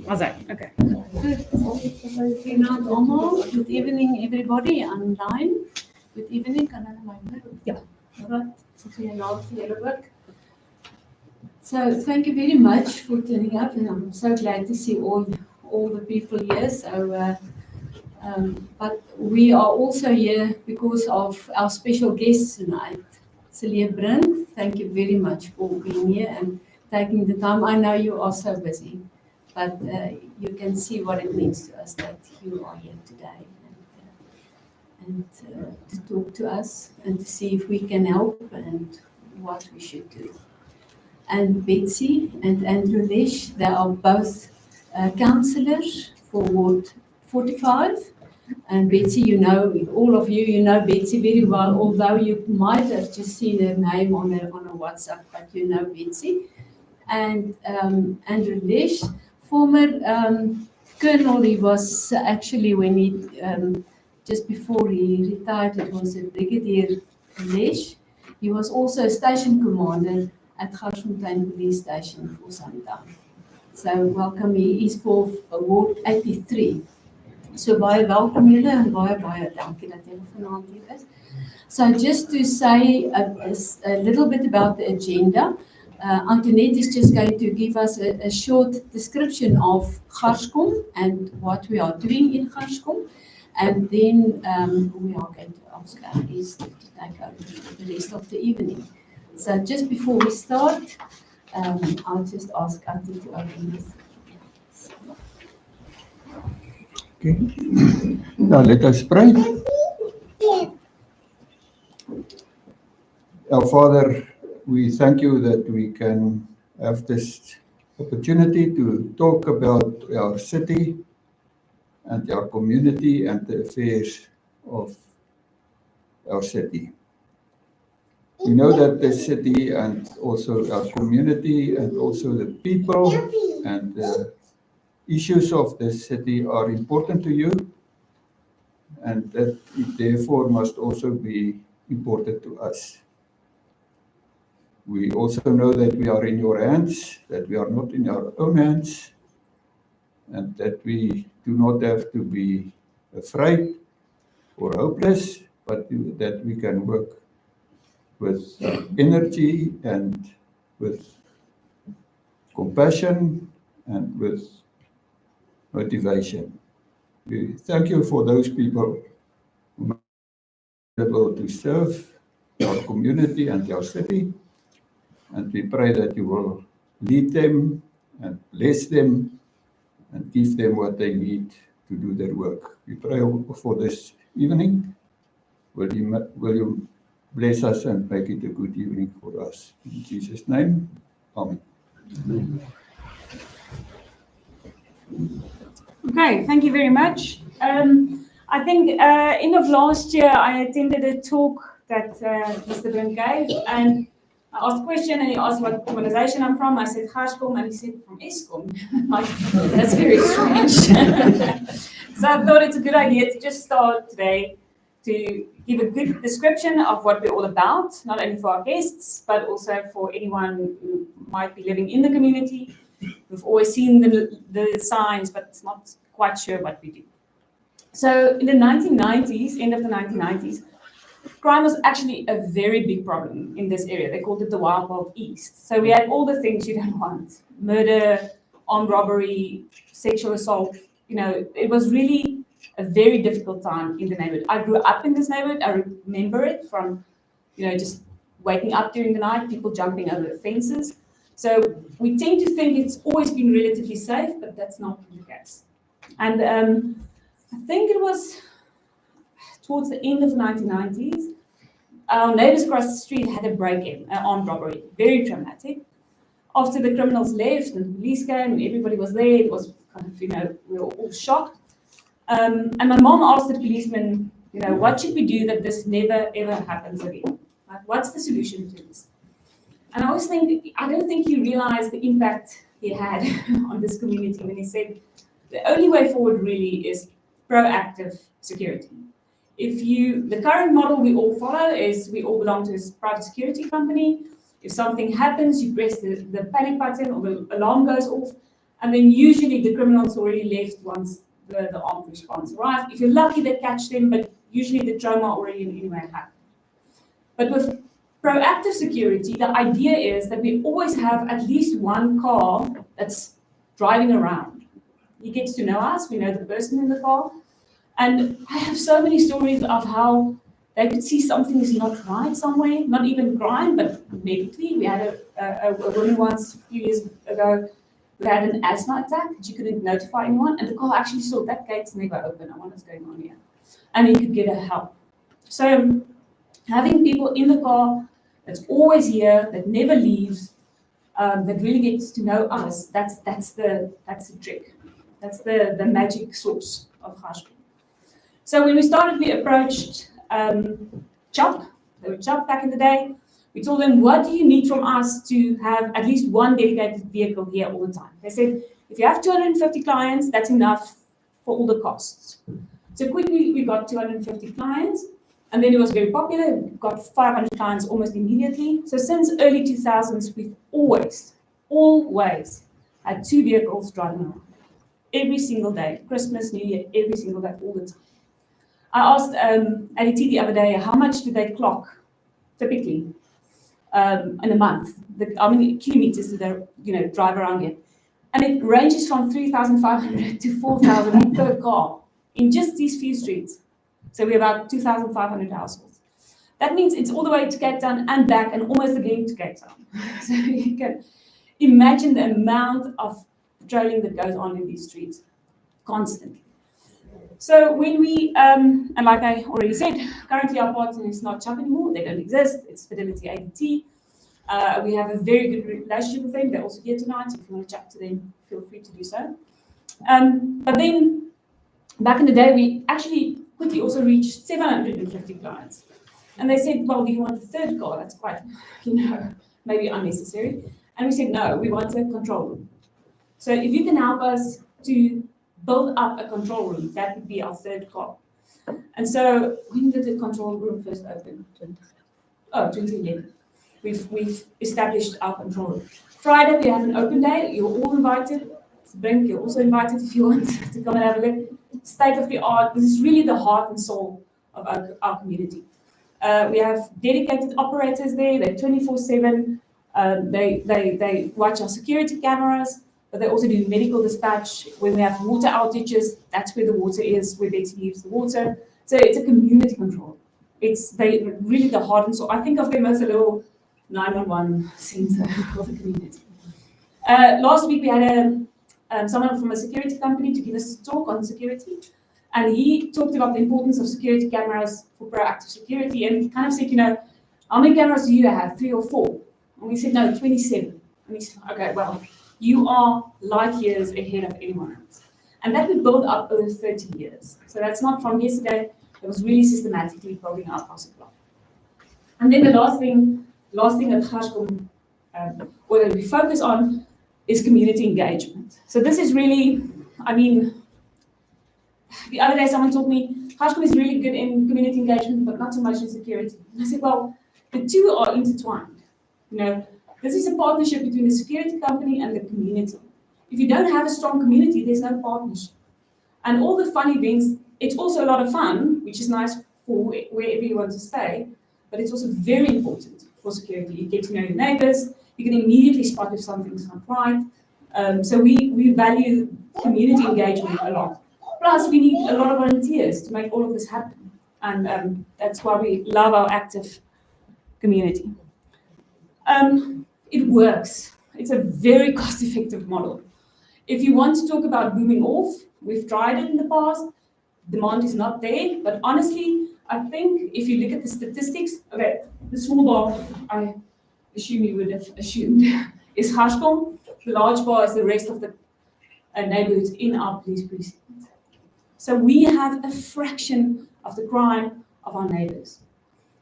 Was that? Okay. Goeienaand almal. Good evening everybody online. Good evening. Kan hulle my hoor? Ja. Alright. Goeienaand vir julle ook. So thank you very much for turning up, and I'm so glad to see all the people here. So but we are also here because of our special guests tonight, Cilliers Brink. Thank you very much for being here and taking the time. I know you are so busy, but you can see what it means to us that you are here today and to talk to us and to see if we can help and what we should do. And Betsy and Andrew Lesh, they are both councillors for Ward 45. And Betsy, you know, all of you, you know Betsy very well, although you might have just seen her name on a WhatsApp, but you know Betsy. And Andrew Lesh, former colonel, he was actually, when he, just before he retired, it was a Brigadier Lesh. He was also a station commander at GarsCom Police Station for some time. So welcome, he is for Ward 83. So baie welkom julle en baie dankie dat julle vanaand hier is. So just to say a little bit about the agenda, Antoinette is just going to give us a short description of GarsCom and what we are doing in GarsCom, and then we are going to ask our guests to take over the rest of the evening. So just before we start, I'll just ask Antoinette to open this. Okay. Now let us pray. Our Father, we thank you that we can have this opportunity to talk about our city and our community and the affairs of our city. We know that the city and also our community and also the people and the issues of the city are important to you, and that it therefore must also be important to us. We also know that we are in your hands, that we are not in our own hands, and that we do not have to be afraid or hopeless, but that we can work with energy and with compassion and with motivation. We thank you for those people who are able to serve our community and our city, and we pray that you will lead them and bless them and give them what they need to do their work. We pray for this evening. Will you bless us and make it a good evening for us? In Jesus' name, amen. Okay, thank you very much. I think end of last year I attended a talk that Mr. Brink gave, and I asked a question and he asked what organisation I'm from. I said GarsCom, and he said from Eskom. Like, that's very strange. So I thought it's a good idea to just start today to give a good description of what we're all about, not only for our guests, but also for anyone who might be living in the community. We've always seen the signs, but it's not quite sure what we do. So in the 1990s, end of the 1990s, crime was actually a very big problem in this area. They called it the Wild East. So we had all the things you don't want: murder, armed robbery, sexual assault. You know, it was really a very difficult time in the neighborhood. I grew up in this neighborhood. I remember it from, you know, just waking up during the night, people jumping over the fences. So we tend to think it's always been relatively safe, but that's not the case. And I think it was towards the end of the 1990s, our neighbors across the street had a break-in, an armed robbery, very dramatic. After the criminals left and the police came and everybody was there, it was kind of, you know, we were all shocked. And my mom asked the policeman, you know, what should we do that this never ever happens again? Like, what's the solution to this? And I always think, I don't think he realized the impact he had on this community when he said, the only way forward really is proactive security. The current model we all follow is we all belong to a private security company. If something happens, you press the panic button or the alarm goes off, And then usually the criminals already left once the armed response arrived. If you're lucky, they catch them, but usually the trauma already anyway happened. But with proactive security, the idea is that we always have at least one car that's driving around. He gets to know us, we know the person in the car. And I have so many stories of how they could see something is not right somewhere, not even crime, but medically. We had a woman once, a few years ago, who had an asthma attack. She couldn't notify anyone, and the car actually saw that gate's never open. I wonder what's going on here. And he could get her help. So having people in the car that's always here, that never leaves, that really gets to know us, that's the trick. That's the magic source of GarsCom. So when we started, we approached CHOP. They were CHOP back in the day. We told them, what do you need from us to have at least one dedicated vehicle here all the time? They said, if you have 250 clients, that's enough for all the costs. So quickly, we got 250 clients, and then it was very popular. We got 500 clients almost immediately. So since early 2000s, we've always had 2 vehicles driving around. Every single day, Christmas, New Year, every single day, all the time. I asked ADT the other day, how much do they clock typically in a month? How many kilometers do they drive around here? And it ranges from 3,500 to 4,000 per car in just these few streets. So we're about 2,500 households. That means it's all the way to Cape Town and back and almost again to Cape Town. So you can imagine the amount of patrolling that goes on in these streets constantly. So when we, and like I already said, currently our partner is not CHOP anymore, they don't exist, it's Fidelity ADT. We have a very good relationship with them, they're also here tonight, if you want to chat to them, feel free to do so. But then, back in the day, we actually quickly also reached 750 clients. And they said, well, do you want a third car? That's quite, maybe unnecessary. And we said, no, we want a control room. So if you can help us to build up a control room, that would be our third car. And so when did the control room first open? 2011. We've established our control room. Friday, we have an open day. You're all invited. Brink, you're also invited if you want to come and have a look. State of the art. This is really the heart and soul of our community. We have dedicated operators there. They're 24/7. They watch our security cameras, but they also do medical dispatch. When we have water outages, that's where the water is, where Betty leaves the water. So it's a community control. They really the heart and soul. I think of them as a little 911 center of the community. Last week we had someone from a security company to give us a talk on security, and he talked about the importance of security cameras for proactive security, and he kind of said, how many cameras do you have, 3 or 4? And we said, no, 27. And he said, okay, well, you are light years ahead of anyone else. And that we built up over 30 years. So that's not from yesterday, it was really systematically building up our supply. And then the last thing that GarsCom, or that we focus on, is community engagement. So this is really, the other day someone told me, GarsCom is really good in community engagement, but not so much in security. And I said, well, the two are intertwined. This is a partnership between the security company and the community. If you don't have a strong community, there's no partnership. And all the fun events, it's also a lot of fun, which is nice for wherever you want to stay, but it's also very important for security. You get to know your neighbors, you can immediately spot if something's not right. So we value community engagement a lot. Plus, we need a lot of volunteers to make all of this happen. And that's why we love our active community. It works. It's a very cost-effective model. If you want to talk about booming off, we've tried it in the past. Demand is not there, but honestly, I think if you look at the statistics, okay, the small bar, I assume you would have assumed, is GarsCom. The large bar is the rest of the neighborhoods in our police precinct. So we have a fraction of the crime of our neighbors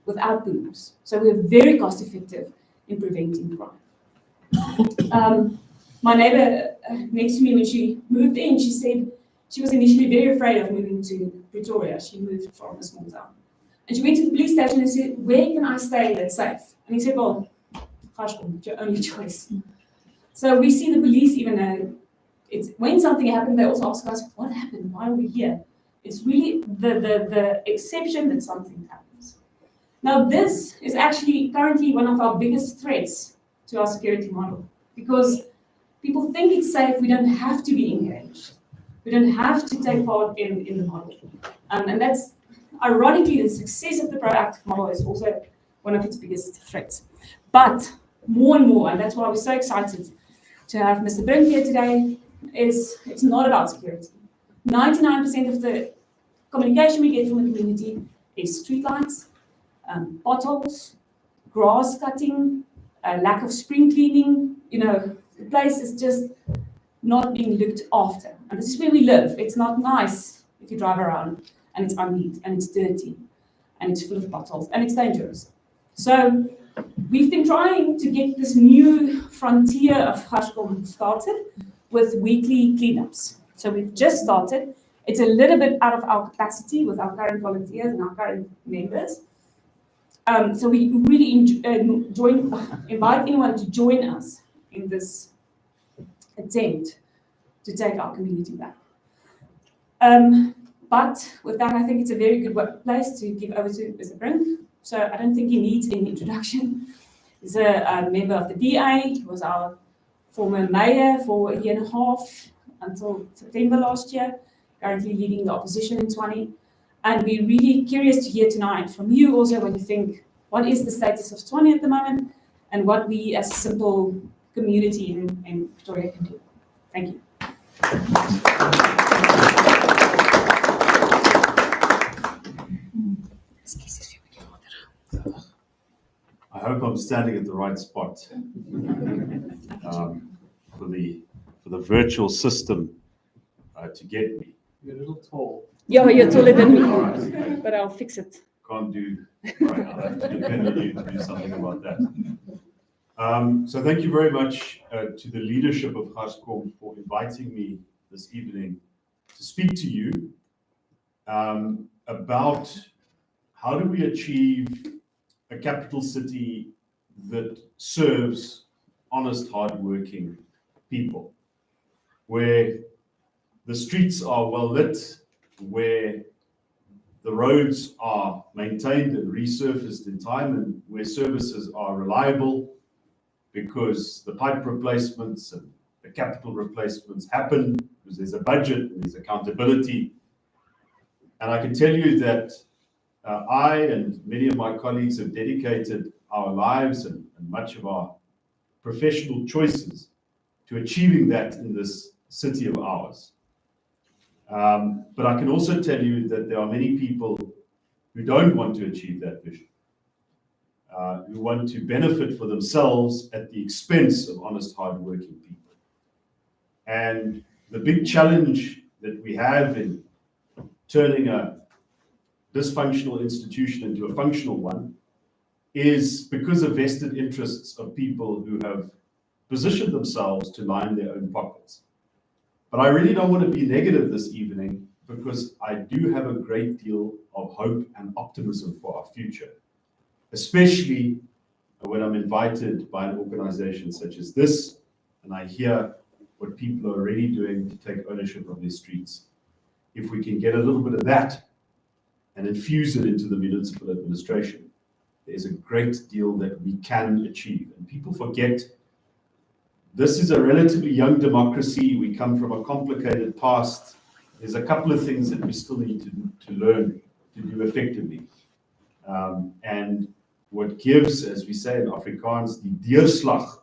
without booms. So we're very cost-effective in preventing crime. My neighbor next to me, when she moved in, she said she was initially very afraid of moving to Pretoria. She moved from a small town. And she went to the police station and said, where can I stay that's safe? And he said, well, GarsCom, it's your only choice. So we see the police even it's when something happened, they also ask us, what happened? Why are we here? It's really the exception that something happens. Now, this is actually currently one of our biggest threats to our security model, because people think it's safe, we don't have to be engaged. We don't have to take part in the model. And that's, ironically, the success of the proactive model is also one of its biggest threats. But more and more, and that's why we're so excited to have Mr. Brink here today, is it's not about security. 99% of the communication we get from the community is streetlights, potholes, grass cutting, lack of spring cleaning. The place is just not being looked after. And this is where we live. It's not nice if you drive around and it's unneat and it's dirty and it's full of potholes and it's dangerous. So we've been trying to get this new frontier of GarsCom started with weekly cleanups. So we've just started. It's a little bit out of our capacity with our current volunteers and our current members. So we really invite anyone to join us in this attempt to take our community back. But with that, I think it's a very good place to give over to Mr. Brink. So I don't think he needs any introduction. He's a member of the DA. He was our former mayor for a year and a half until September last year, currently leading the opposition in Tshwane. And we're really curious to hear tonight from you also what you think, what is the status of Tshwane at the moment, and what we as a simple community in Pretoria can do. Thank you. I hope I'm standing at the right spot for the virtual system to get me. You're a little tall. Yeah, you're taller than me, All right. but I'll fix it. Can't do. Right, I'll have to depend on you to do something about that. So thank you very much to the leadership of GarsCom for inviting me this evening to speak to you about how do we achieve a capital city that serves honest, hardworking people, where the streets are well lit, where the roads are maintained and resurfaced in time, and where services are reliable because the pipe replacements and the capital replacements happen because there's a budget and there's accountability. And I can tell you that I and many of my colleagues have dedicated our lives and much of our professional choices to achieving that in this city of ours. But I can also tell you that there are many people who don't want to achieve that vision, who want to benefit for themselves at the expense of honest, hardworking people. And the big challenge that we have in turning a dysfunctional institution into a functional one is because of vested interests of people who have positioned themselves to line their own pockets. But I really don't want to be negative this evening because I do have a great deal of hope and optimism for our future, especially when I'm invited by an organization such as this and I hear what people are already doing to take ownership of their streets. If we can get a little bit of that and infuse it into the municipal administration, there's a great deal that we can achieve. And people forget this is a relatively young democracy. We come from a complicated past. There's a couple of things that we still need to learn to do effectively. And what gives, as we say in Afrikaans, the deurslag,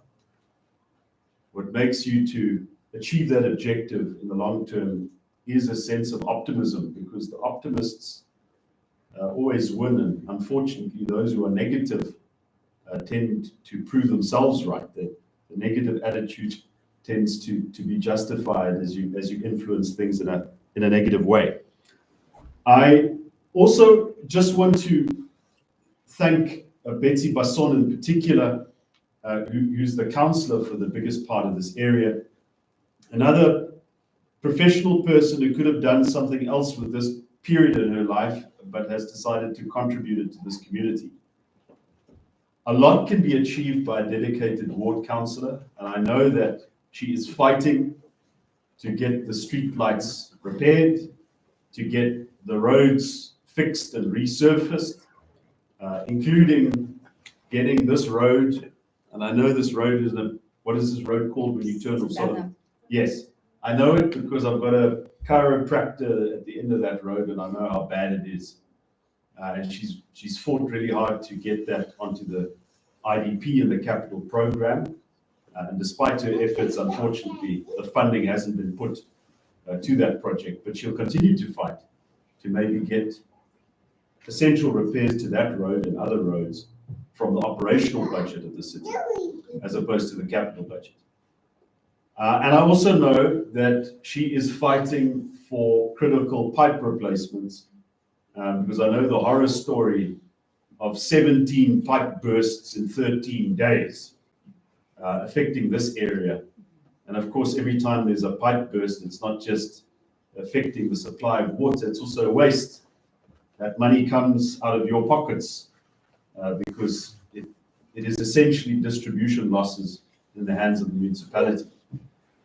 what makes you to achieve that objective in the long term is a sense of optimism, because the optimists always win, and unfortunately those who are negative tend to prove themselves right. The negative attitude tends to be justified as you influence things in a negative way. I also just want to thank Betsy Basson in particular, who's the councillor for the biggest part of this area. Another professional person who could have done something else with this period in her life, but has decided to contribute it to this community. A lot can be achieved by a dedicated ward councillor, and I know that she is fighting to get the street lights repaired, to get the roads fixed and resurfaced, including getting this road, and I know this road is what is this road called when you turn off Solomon? Yes, I know it because I've got a chiropractor at the end of that road and I know how bad it is. And she's fought really hard to get that onto the IDP and the capital program. And despite her efforts, unfortunately, the funding hasn't been put to that project, but she'll continue to fight to maybe get essential repairs to that road and other roads from the operational budget of the city, as opposed to the capital budget. And I also know that she is fighting for critical pipe replacements, because I know the horror story of 17 pipe bursts in 13 days affecting this area. And of course, every time there's a pipe burst, it's not just affecting the supply of water, it's also waste. That money comes out of your pockets because it is essentially distribution losses in the hands of the municipality.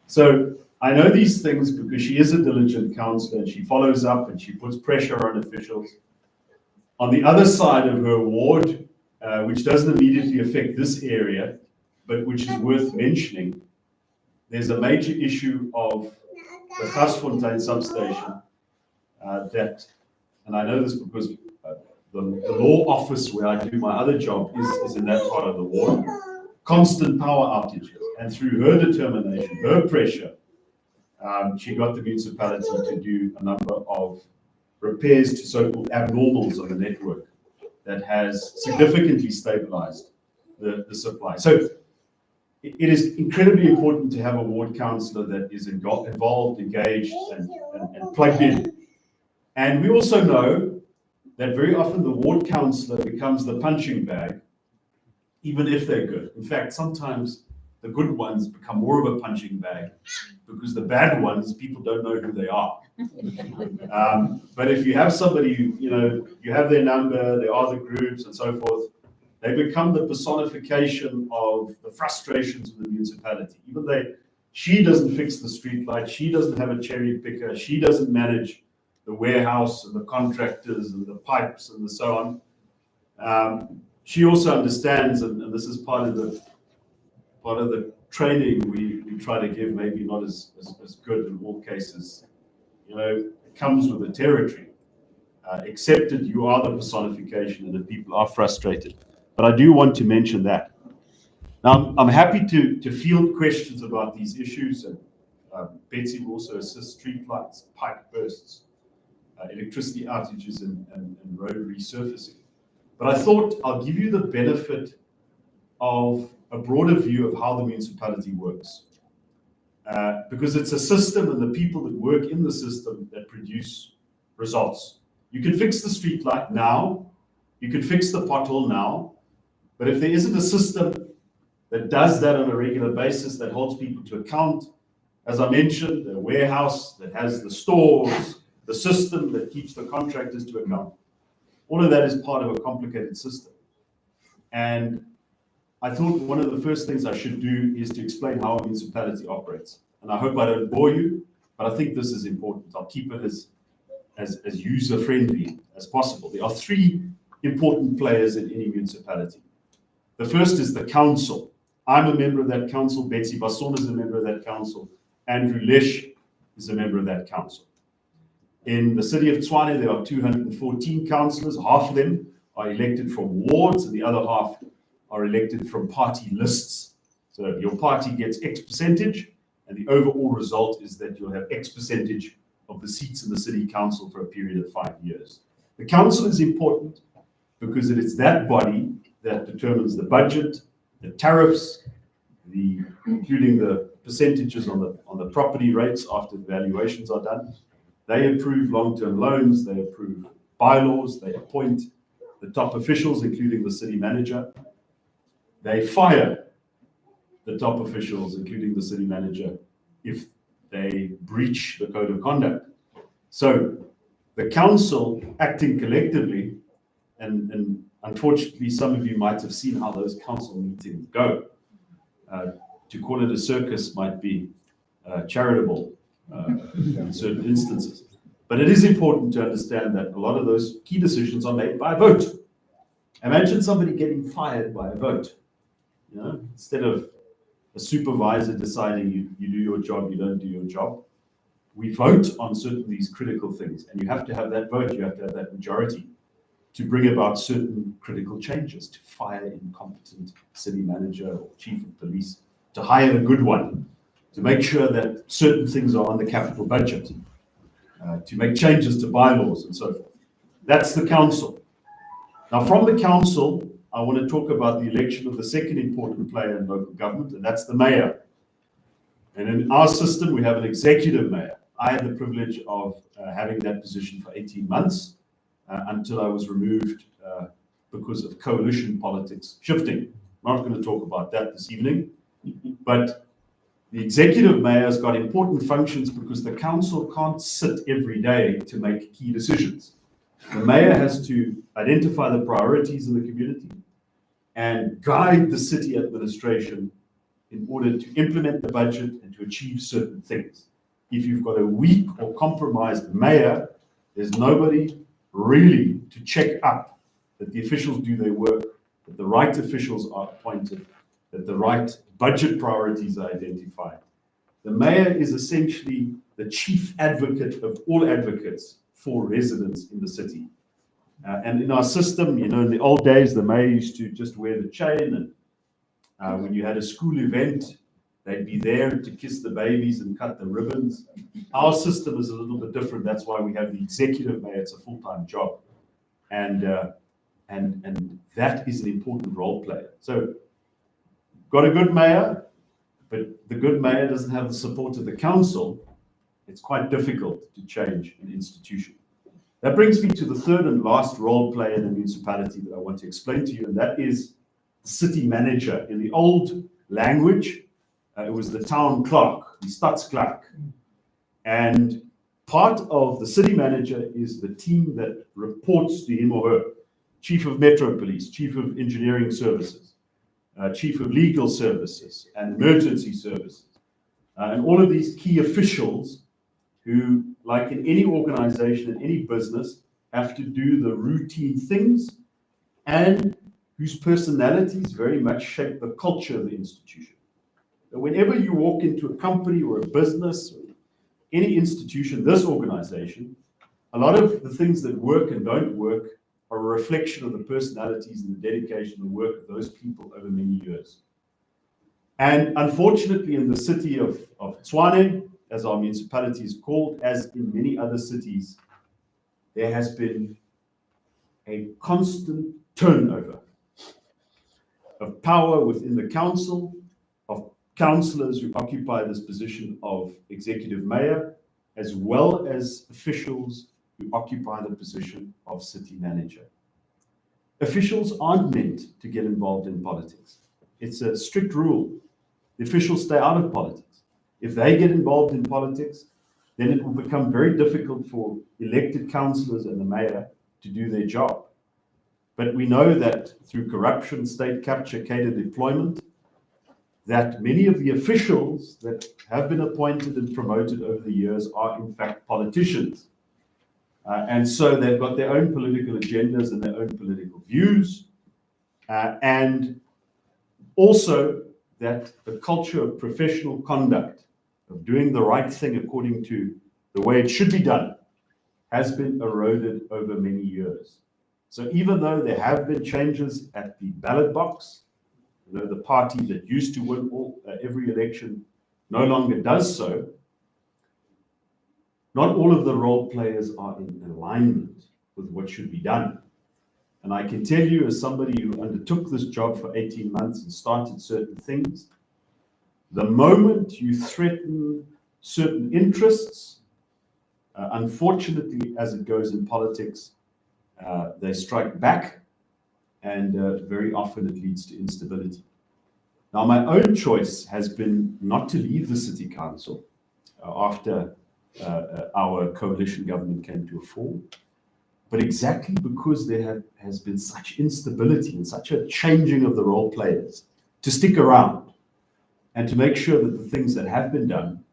So I know these things because she is a diligent councillor and she follows up and she puts pressure on officials. On the other side of her ward, which doesn't immediately affect this area, but which is worth mentioning, there's a major issue of the Gasfontein substation that, and I know this because the law office where I do my other job is in that part of the ward, constant power outages. And through her determination, her pressure, she got the municipality to do a number of repairs to so-called abnormals on the network that has significantly stabilized the supply. So it is incredibly important to have a ward councillor that is involved, engaged, and plugged in. And we also know that very often the ward councillor becomes the punching bag, even if they're good. In fact, sometimes the good ones become more of a punching bag because the bad ones, people don't know who they are. But if you have somebody who, you have their number, there are the groups and so forth, they become the personification of the frustrations of the municipality. Even though she doesn't fix the street light, she doesn't have a cherry picker, she doesn't manage the warehouse and the contractors and the pipes and so on. She also understands, and this is part of the training we try to give, maybe not as good in all cases. It comes with the territory. Accepted, you are the personification, and the people are frustrated. But I do want to mention that. Now, I'm happy to field questions about these issues, and Betsy will also assist street lights, pipe bursts, electricity outages, and road resurfacing. But I thought I'll give you the benefit of a broader view of how the municipality works. Because it's a system and the people that work in the system that produce results. You can fix the street light now, you can fix the pothole now, but if there isn't a system that does that on a regular basis, that holds people to account, as I mentioned, the warehouse that has the stores, the system that keeps the contractors to account, all of that is part of a complicated system. And I thought one of the first things I should do is to explain how a municipality operates. And I hope I don't bore you, but I think this is important. I'll keep it as user-friendly as possible. There are three important players in any municipality. The first is the council. I'm a member of that council. Betsy Basson is a member of that council. Andrew Lesh is a member of that council. In the city of Tshwane, there are 214 councillors. Half of them are elected from wards, and the other half are elected from party lists. So your party gets X percentage, and the overall result is that you'll have X percentage of the seats in the city council for a period of 5 years. The council is important because it is that body that determines the budget, the tariffs, including the percentages on the property rates after the valuations are done. They approve long-term loans, they approve bylaws, they appoint the top officials, including the city manager. They fire the top officials, including the city manager, if they breach the code of conduct. So the council acting collectively, and unfortunately some of you might have seen how those council meetings go. To call it a circus might be charitable. in certain instances. But it is important to understand that a lot of those key decisions are made by vote. Imagine somebody getting fired by a vote. You know, instead of a supervisor deciding you do your job, you don't do your job. We vote on certain of these critical things, and you have to have that vote, you have to have that majority to bring about certain critical changes, to fire incompetent city manager or chief of police, to hire a good one, to make sure that certain things are on the capital budget, to make changes to bylaws and so forth. That's the council. Now, from the council, I want to talk about the election of the second important player in local government, and that's the mayor. And in our system, we have an executive mayor. I had the privilege of having that position for 18 months until I was removed because of coalition politics shifting. I'm not going to talk about that this evening, but the executive mayor has got important functions because the council can't sit every day to make key decisions. The mayor has to identify the priorities in the community and guide the city administration in order to implement the budget and to achieve certain things. If you've got a weak or compromised mayor, there's nobody really to check up that the officials do their work, that the right officials are appointed, that the right budget priorities are identified. The mayor is essentially the chief advocate of all advocates for residents in the city. And in our system, you know, in the old days, the mayor used to just wear the chain, and when you had a school event, they'd be there to kiss the babies and cut the ribbons. Our system is a little bit different. That's why we have the executive mayor. It's a full-time job. And that is an important role player. So, got a good mayor, but the good mayor doesn't have the support of the council. It's quite difficult to change an institution. That brings me to the third and last role player in the municipality that I want to explain to you, and that is the city manager. In the old language, it was the town clerk, the stadsklerk. And part of the city manager is the team that reports to him or her, chief of metro police, chief of engineering services, chief of legal services and emergency services. And all of these key officials who, like in any organization, in any business, have to do the routine things and whose personalities very much shape the culture of the institution. Whenever you walk into a company or a business, or any institution, this organization, a lot of the things that work and don't work are a reflection of the personalities and the dedication and work of those people over many years. And unfortunately, in the city of Tshwane, as our municipality is called, as in many other cities, there has been a constant turnover of power within the council, of councillors who occupy this position of executive mayor, as well as officials who occupy the position of city manager. Officials aren't meant to get involved in politics. It's a strict rule. The officials stay out of politics. If they get involved in politics, then it will become very difficult for elected councillors and the mayor to do their job. But we know that through corruption, state capture, catered employment, that many of the officials that have been appointed and promoted over the years are in fact politicians. And so they've got their own political agendas and their own political views. And also that the culture of professional conduct, of doing the right thing according to the way it should be done, has been eroded over many years. So even though there have been changes at the ballot box, you know, the party that used to win every election no longer does so, not all of the role players are in alignment with what should be done. And I can tell you, as somebody who undertook this job for 18 months and started certain things, the moment you threaten certain interests, unfortunately, as it goes in politics, they strike back, and very often it leads to instability. Now, my own choice has been not to leave the city council after our coalition government came to a fall, but exactly because there has been such instability and such a changing of the role players, to stick around and to make sure that the things that have been done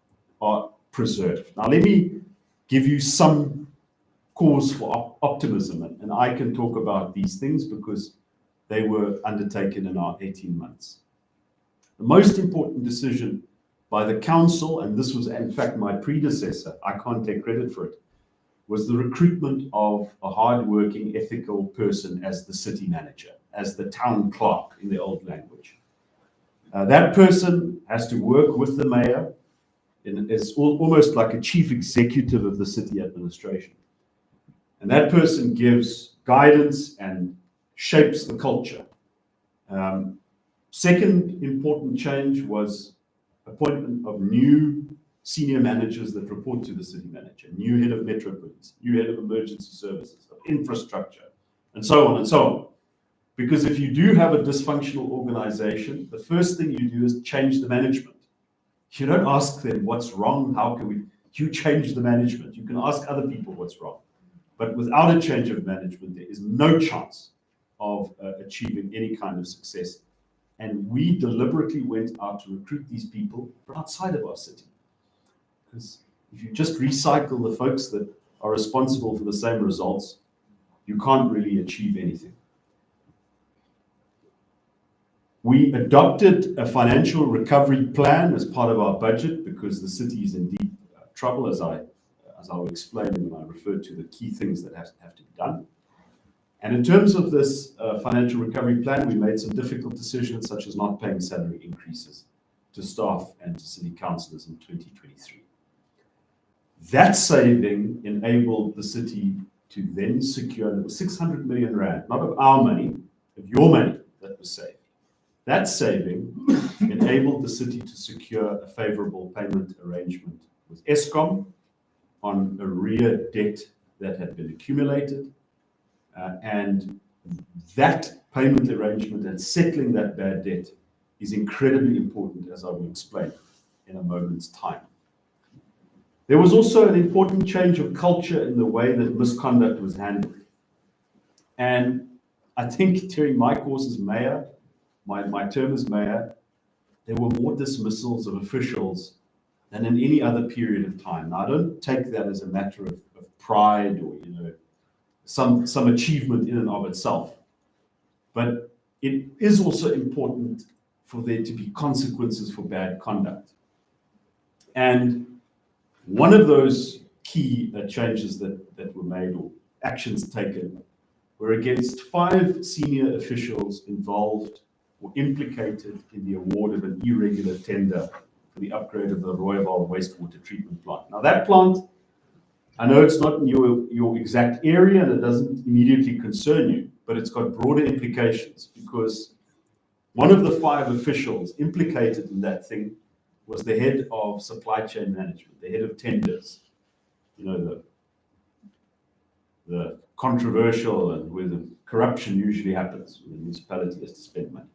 are preserved. Now, let me give you some cause for optimism, and I can talk about these things because they were undertaken in our 18 months. The most important decision by the council, and this was in fact my predecessor, I can't take credit for it, was the recruitment of a hard-working, ethical person as the city manager, as the town clerk in the old language. That person has to work with the mayor, and is almost like a chief executive of the city administration. And that person gives guidance and shapes the culture. Second important change was appointment of new senior managers that report to the city manager, new head of Metro Police, new head of emergency services, of infrastructure, and so on and so on. Because if you do have a dysfunctional organization, the first thing you do is change the management. You don't ask them what's wrong, how can we, you change the management. You can ask other people what's wrong. But without a change of management, there is no chance of achieving any kind of success. And we deliberately went out to recruit these people from outside of our city. Because if you just recycle the folks that are responsible for the same results, you can't really achieve anything. We adopted a financial recovery plan as part of our budget because the city is in deep trouble, as I will explain when I refer to the key things that have to be done. And in terms of this financial recovery plan, we made some difficult decisions, such as not paying salary increases to staff and to city councillors in 2023. That saving enabled the city to then secure 600 million rand, not of our money, of your money that was saved. That saving enabled the city to secure a favourable payment arrangement with GarsCom on arrear debt that had been accumulated. And that payment arrangement and settling that bad debt is incredibly important, as I will explain in a moment's time. There was also an important change of culture in the way that misconduct was handled. And I think during my course as mayor, my term as mayor, there were more dismissals of officials than in any other period of time. Now, I don't take that as a matter of pride or, some achievement in and of itself. But it is also important for there to be consequences for bad conduct. And one of those key changes that were made or actions taken were against 5 senior officials involved or implicated in the award of an irregular tender for the upgrade of the Rooiwal wastewater treatment plant. Now that plant, I know it's not in your exact area and it doesn't immediately concern you, but it's got broader implications because one of the 5 officials implicated in that thing was the head of supply chain management, the head of tenders, the controversial and where the corruption usually happens when the municipality has to spend money.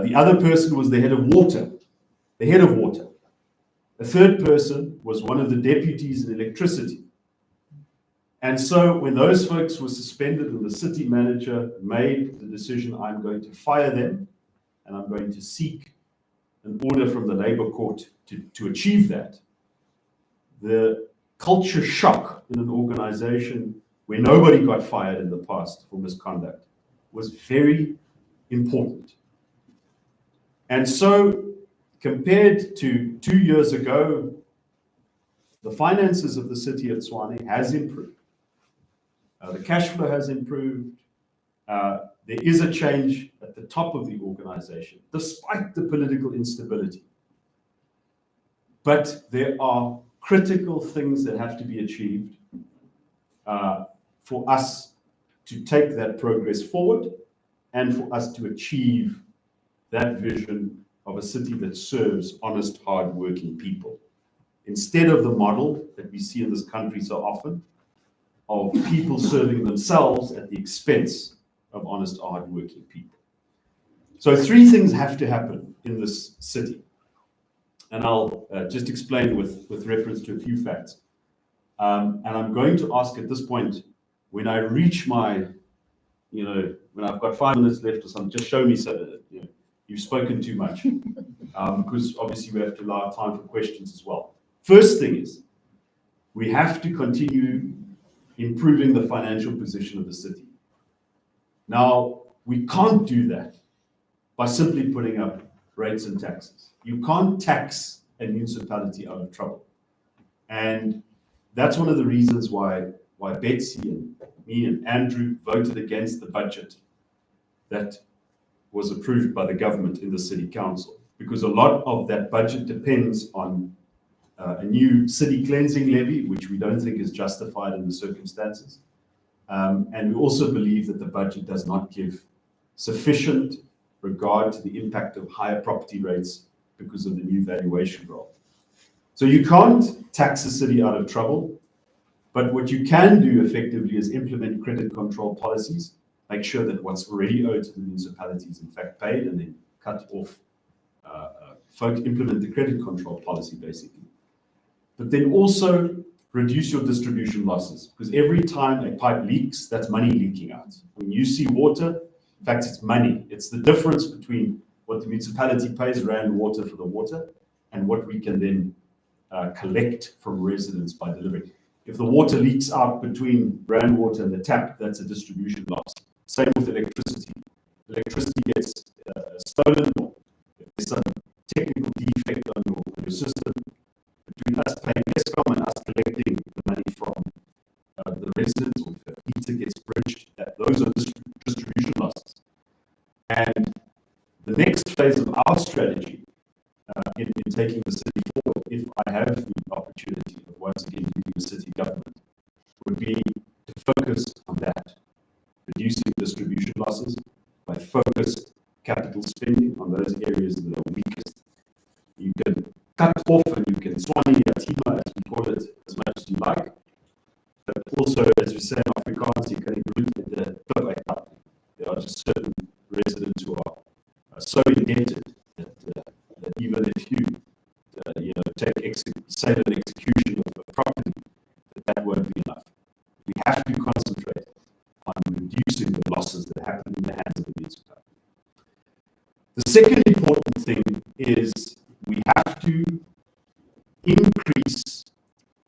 The other person was the head of water, A third person was one of the deputies in electricity. And so when those folks were suspended and the city manager made the decision, I'm going to fire them and I'm going to seek an order from the Labour Court to achieve that, the culture shock in an organization where nobody got fired in the past for misconduct was very important. And so compared to 2 years ago, the finances of the city of Tshwane has improved. The cash flow has improved. There is a change at the top of the organization, despite the political instability. But there are critical things that have to be achieved for us to take that progress forward and for us to achieve that vision of a city that serves honest, hard-working people. Instead of the model that we see in this country so often, of people serving themselves at the expense of honest, hard-working people. So 3 things have to happen in this city. And I'll just explain with reference to a few facts. And I'm going to ask at this point, when I reach my, when I've got 5 minutes left or something, just show me so that, you've spoken too much. Because obviously we have to allow time for questions as well. First thing is, we have to continue improving the financial position of the city. Now, we can't do that by simply putting up rates and taxes. You can't tax a municipality out of trouble. And that's one of the reasons why Betsy and me and Andrew voted against the budget that was approved by the government in the city council, because a lot of that budget depends on a new city cleansing levy, which we don't think is justified in the circumstances. And we also believe that the budget does not give sufficient regard to the impact of higher property rates because of the new valuation rule. So you can't tax a city out of trouble, but what you can do effectively is implement credit control policies, make sure that what's already owed to the municipality is in fact paid, and then cut off, implement the credit control policy basically. But then also reduce your distribution losses, because every time a pipe leaks, that's money leaking out. When you see water, in fact, it's money. It's the difference between what the municipality pays Rand Water for the water and what we can then collect from residents by delivery. If the water leaks out between Rand Water and the tap, that's a distribution loss. Same with electricity. Electricity gets stolen, or if there's some technical defect on your system, between us paying GarsCom and us collecting the money from the residents, or if the heater gets bridged, those are distribution losses. And the next phase of our strategy in taking the city forward, if I have the opportunity of once again leading the city government, would be to focus on that, reducing distribution losses by focused capital spending on those areas that are weakest. You can cut off and you can Swanee Yatima, as we call it, as much as you like. But also, as we say in Afrikaans, you can improve the public health. There are just certain residents who are so indebted that even if you take sale and execution of a property, that won't be enough. We have to concentrate on reducing the losses that happen in the hands of the municipality. The second important thing is we have to increase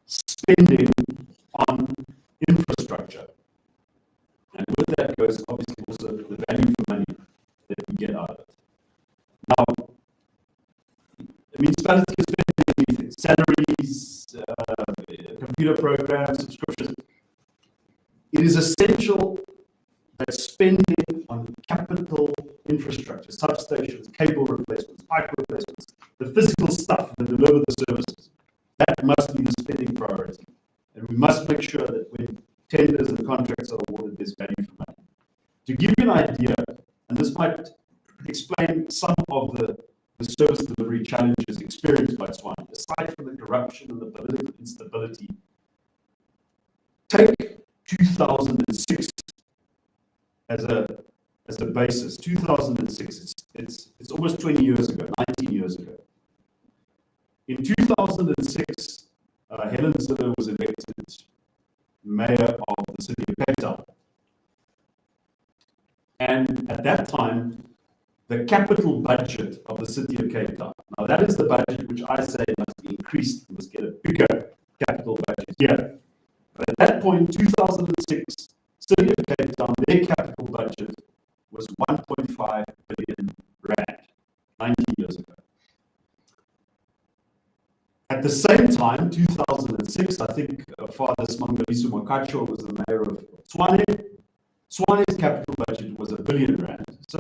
spending on infrastructure. And with that goes obviously also the value for money that we get out of it. Now, the municipality is spending anything, salaries, computer programs, subscriptions. It is essential that spending on capital infrastructure, substations, cable replacements, pipe replacements, the physical stuff that deliver the services, that must be the spending priority. And we must make sure that when tenders and contracts are awarded, there's value for money. To give you an idea, and this might explain some of the service delivery challenges experienced by Swanee, aside from the corruption and the political instability, take 2006 as a basis. 2006, it's almost 20 years ago, 19 years ago. In 2006, Helen Zille was elected mayor of the city of Cape Town. And at that time, the capital budget of the city of Cape Town, now that is the budget which I say must be increased, we must get a bigger capital budget here. But at that point, 2006, city of Cape Town, their capital budget was 1.5 billion rand, 19 years ago. At the same time, 2006, I think Father Smangaliso Makacho was the mayor of Swanee. Swanee's capital budget was 1 billion rand. So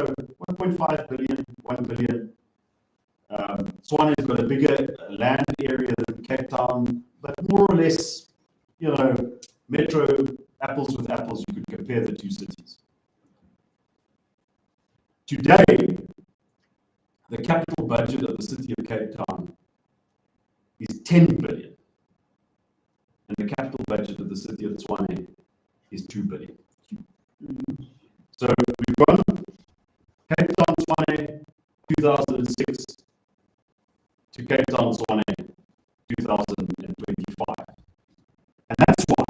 1.5 billion, 1 billion. Swanee's got a bigger land area than Cape Town, but more or less, metro, apples with apples, you could compare the two cities. Today, the capital budget of the city of Cape Town is 10 billion. And the capital budget of the city of Swanee is 2 billion. So we've gone Cape Town, Swanee, 2006 to Cape Town, Swanee, 2025. And that's why,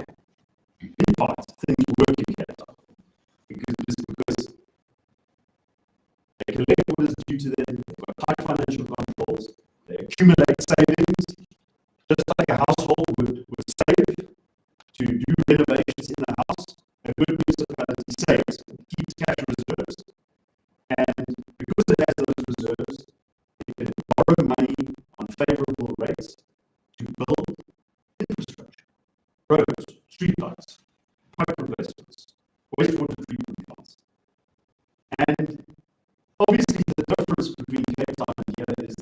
in part, things work in Cape Town. Because they collect what is due to them, they've got tight financial controls, they accumulate savings, just like to do renovations in the house, a good municipality saves, keeps cash reserves, and because it has those reserves, it can borrow money on favorable rates to build infrastructure, roads, streetlights, pipe replacements, wastewater treatment plants. And obviously the difference between Cape Town and here is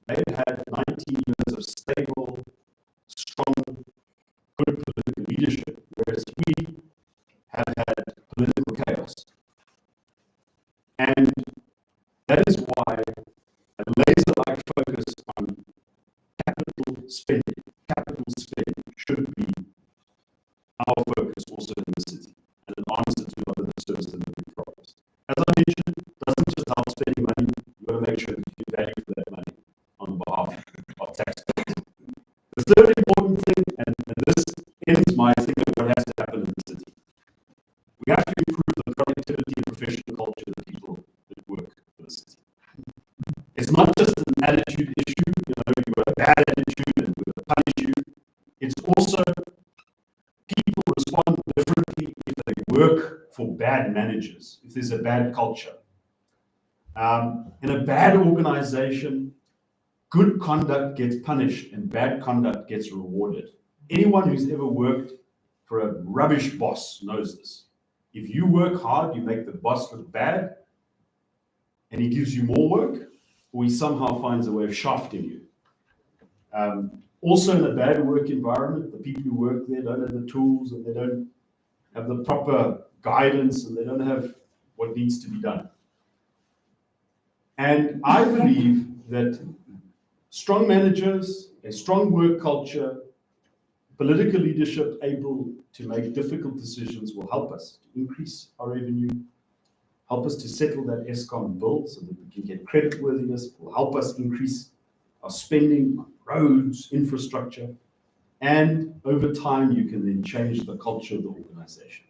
they've had 19 years of stable, strong, good political leadership, whereas we have had political chaos. And that is why a laser-like focus on capital spending should be our focus also in the city, and an answer to a lot of the service delivery problems. As I mentioned, it doesn't just help spending money, you've got to make sure that you get value for that money on behalf of taxpayers. The third important thing, and this ends my thing of what has to happen in the city, we have to improve the productivity and professional culture of the people that work for the city. It's not just an attitude issue, you've got a bad attitude and we're going to punish you. It's also people respond differently if they work for bad managers, if there's a bad culture. In a bad organization, good conduct gets punished and bad conduct gets rewarded. Anyone who's ever worked for a rubbish boss knows this. If you work hard, you make the boss look bad, and he gives you more work, or he somehow finds a way of shafting you. Also in a bad work environment, the people who work there don't have the tools, and they don't have the proper guidance, and they don't have what needs to be done. And I believe that strong managers, a strong work culture, political leadership able to make difficult decisions will help us to increase our revenue, help us to settle that GarsCom bill so that we can get creditworthiness, will help us increase our spending on roads, infrastructure, and over time you can then change the culture of the organization.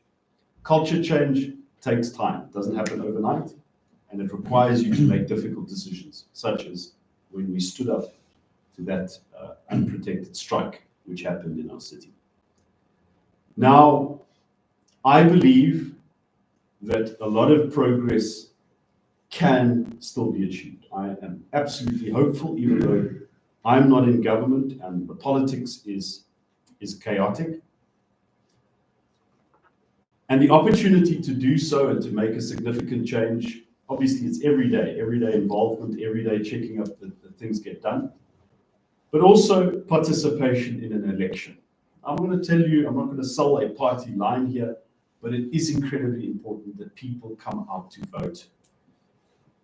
Culture change takes time, it doesn't happen overnight, and it requires you to make difficult decisions, such as when we stood up to that unprotected strike which happened in our city. Now, I believe that a lot of progress can still be achieved. I am absolutely hopeful, even though I'm not in government and the politics is chaotic. And the opportunity to do so and to make a significant change, obviously it's everyday involvement, everyday checking up that things get done, but also participation in an election. I'm going to tell you, I'm not going to sell a party line here, but it is incredibly important that people come out to vote.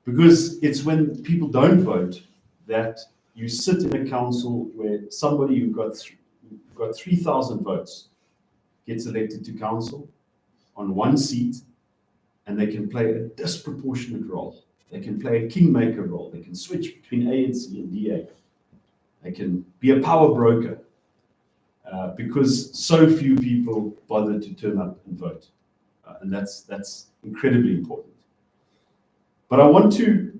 Because it's when people don't vote that you sit in a council where somebody who got 3,000 votes gets elected to council on one seat, and they can play a disproportionate role. They can play a kingmaker role. They can switch between ANC and DA. They can be a power broker because so few people bother to turn up and vote. And that's incredibly important. But I want to,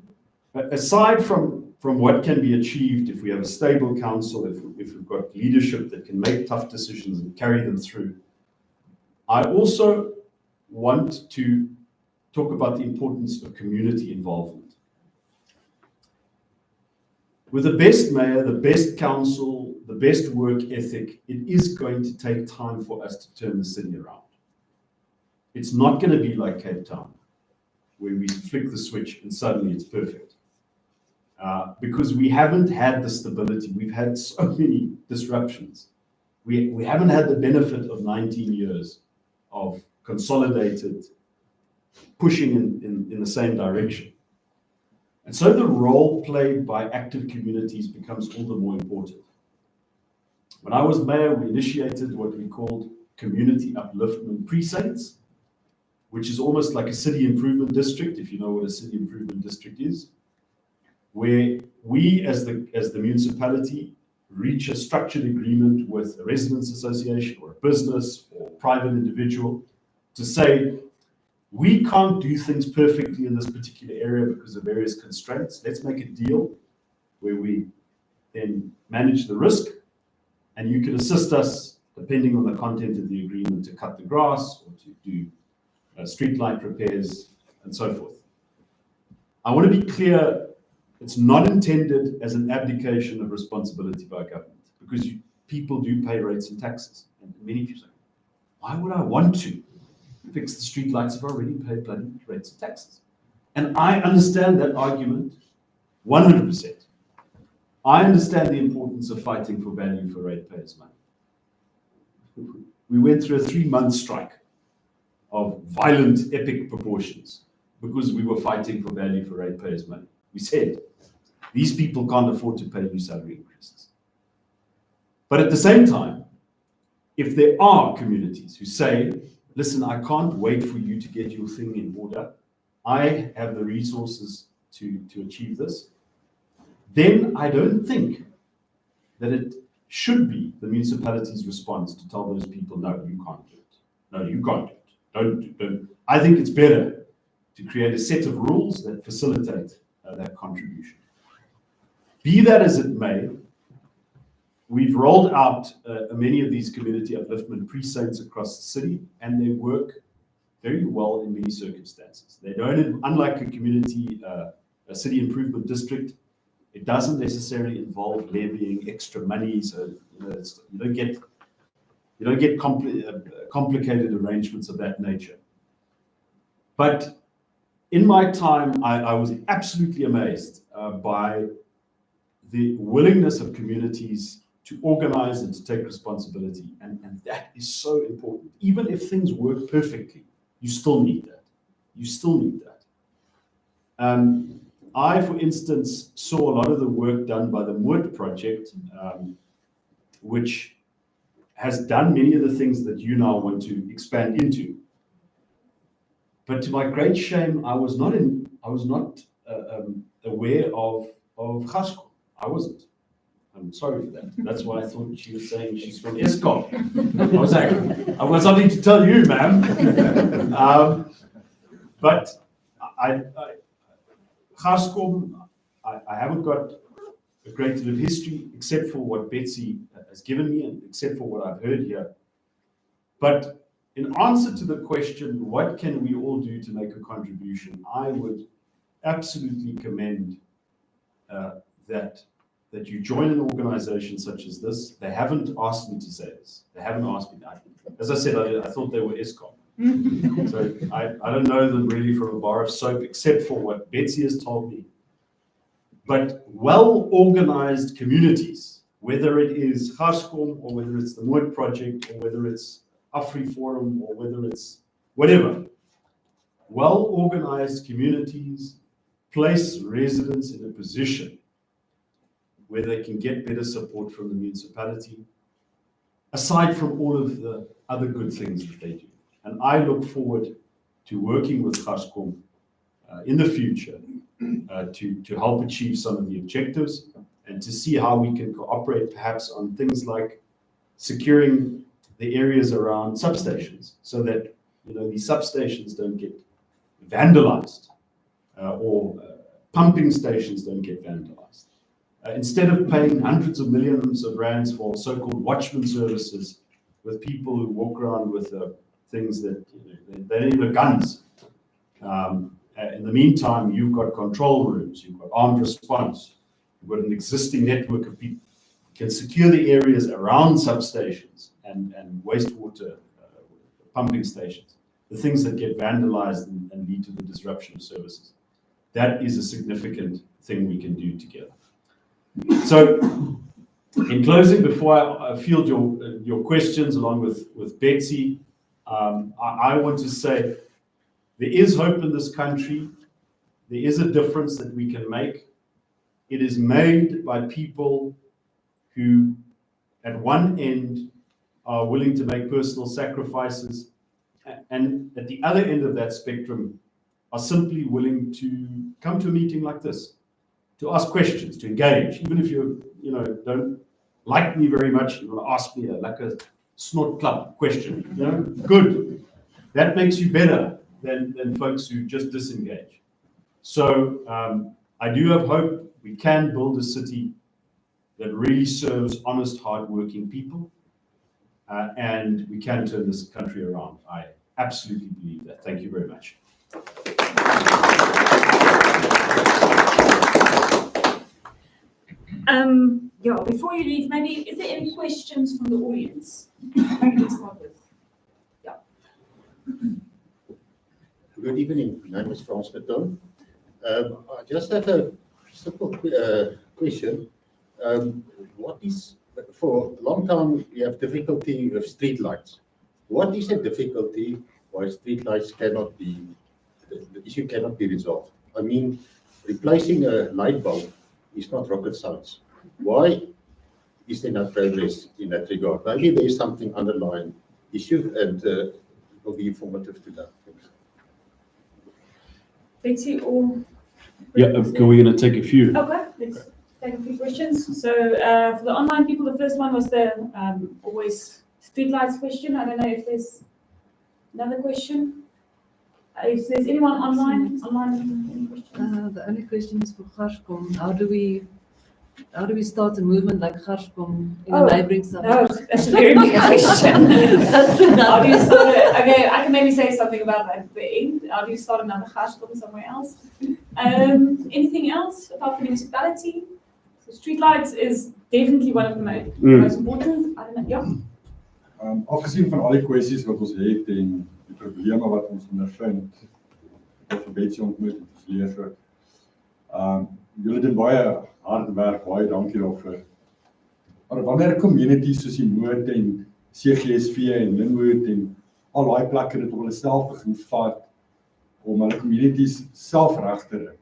aside from what can be achieved if we have a stable council, if we've got leadership that can make tough decisions and carry them through, I also want to talk about the importance of community involvement. With the best mayor, the best council, the best work ethic, it is going to take time for us to turn the city around. It's not going to be like Cape Town, where we flick the switch and suddenly it's perfect. Because we haven't had the stability. We've had so many disruptions. We haven't had the benefit of 19 years of consolidated pushing in the same direction. And so the role played by active communities becomes all the more important. When I was mayor, we initiated what we called community upliftment precincts, which is almost like a city improvement district, if you know what a city improvement district is, where we as the municipality reach a structured agreement with a residents association or a business or private individual to say, we can't do things perfectly in this particular area because of various constraints. Let's make a deal where we then manage the risk, and you can assist us depending on the content of the agreement, to cut the grass or to do streetlight repairs and so forth. I want to be clear, it's not intended as an abdication of responsibility by government, because people do pay rates and taxes. And many people say, why would I want to fix the streetlights if I already pay bloody rates and taxes? And I understand that argument 100%. I understand the importance of fighting for value for ratepayers' money. We went through a 3-month strike of violent, epic proportions because we were fighting for value for ratepayers' money. We said, these people can't afford to pay new salary increases. But at the same time, if there are communities who say, listen, I can't wait for you to get your thing in order, I have the resources to achieve this, then I don't think that it should be the municipality's response to tell those people, no, you can't do it. No, you can't do it. Don't. I think it's better to create a set of rules that facilitate that contribution. Be that as it may, we've rolled out many of these community upliftment precincts across the city, and they work very well in many circumstances. They don't, unlike a community, a city improvement district, it doesn't necessarily involve levying extra money, so you don't get complicated arrangements of that nature. But in my time, I was absolutely amazed by the willingness of communities to organize and to take responsibility, and that is so important. Even if things work perfectly, you still need that. You still need that. I, for instance, saw a lot of the work done by the Moord project, which has done many of the things that you now want to expand into. But to my great shame, I was not aware of GarsCom. I wasn't. I'm sorry for that. That's why I thought she was saying she's from GarsCom. I was like, I've got something to tell you, ma'am. But GarsCom, I haven't got a great deal of history except for what Betsy has given me and except for what I've heard here. But in answer to the question, what can we all do to make a contribution, I would absolutely commend that you join an organization such as this. They haven't asked me to say this. They haven't asked me. As I said, I thought they were ESCOM. So I don't know them really from a bar of soap, except for what Betsy has told me. But well-organized communities, whether it is GarsCom or whether it's the Moord project or whether it's Afri Forum or whether it's whatever, well-organized communities place residents in a position where they can get better support from the municipality, aside from all of the other good things that they do. And I look forward to working with GarsCom in the future to help achieve some of the objectives and to see how we can cooperate perhaps on things like securing the areas around substations so that these substations don't get vandalized or pumping stations don't get vandalized. Instead of paying hundreds of millions of rands for so-called watchman services with people who walk around with things that they don't even have guns. In the meantime, you've got control rooms, you've got armed response, you've got an existing network of people who can secure the areas around substations and wastewater pumping stations, the things that get vandalized and lead to the disruption of services. That is a significant thing we can do together. So, in closing, before I field your questions along with Betsy, I want to say there is hope in this country. There is a difference that we can make. It is made by people who, at one end, are willing to make personal sacrifices, and at the other end of that spectrum, are simply willing to come to a meeting like this, to ask questions, to engage, even if you don't like me very much, you want to ask me like a snort club question, good. That makes you better than folks who just disengage. So I do have hope we can build a city that really serves honest, hardworking people. and we can turn this country around. I absolutely believe that. Thank you very much. Yeah, before you leave, maybe, is there any questions from the audience? Maybe let's start with. Yeah. Good evening. My name is Frans Maton. I just have a simple question. What is, for a long time, we have difficulty with street lights. What is the difficulty why street lights cannot be, the issue cannot be resolved? I mean, replacing a light bulb is not rocket science. Why is there no progress in that regard? Maybe there is something underlying issue, and it will be informative to that. Thanks. Betsy or? Yeah, we're going to take a few. Okay, let's take a few questions. So for the online people, the first one was the always streetlights question. I don't know if there's another question. If there's anyone online, any questions? The only question is for GarsCom. How do we start a movement like GarsCom in a neighbouring No, suburb? that's a very big question. That's How do you another. start it? Okay, I can maybe say something about that at the end. How do you start another GarsCom somewhere else? Anything else about the municipality? So streetlights is definitely one of the most important. I don't know. Yeah. Afgezien van al die kwessies wat ons het en die probleme wat ons ondervind, ek het vir Betsy ontmoet en Cilliers ook. Julle doen baie hard werk, baie dankie daarvoor. Maar wanneer 'n community soos die Moot en CGSV en Linwood en al daai plekke dit op hulle self begin vat om hulle communities self reg te ruk,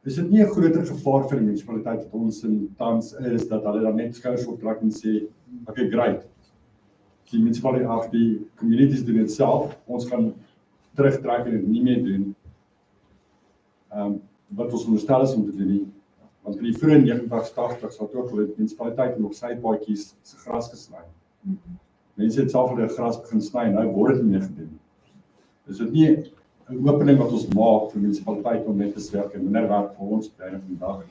is dit nie 'n groter gevaar vir die munisipaliteit wat ons in tans is, dat hulle dan net skouers optrek en sê, okay, great. Die munisipaliteit, die communities doen dit self, ons gaan terugtrek en dit nie meer doen. Wat ons onderstel is om te doen nie. Want in die vroeë 90s, 80s, wat ook al die munisipaliteit nog sypaadjies se gras gesny. Mense het self hulle gras begin sny en nou word dit nie meer gedoen. Is dit nie 'n opening wat ons maak vir munisipaliteit om net te werk en minder werk vir ons op die einde van die dag?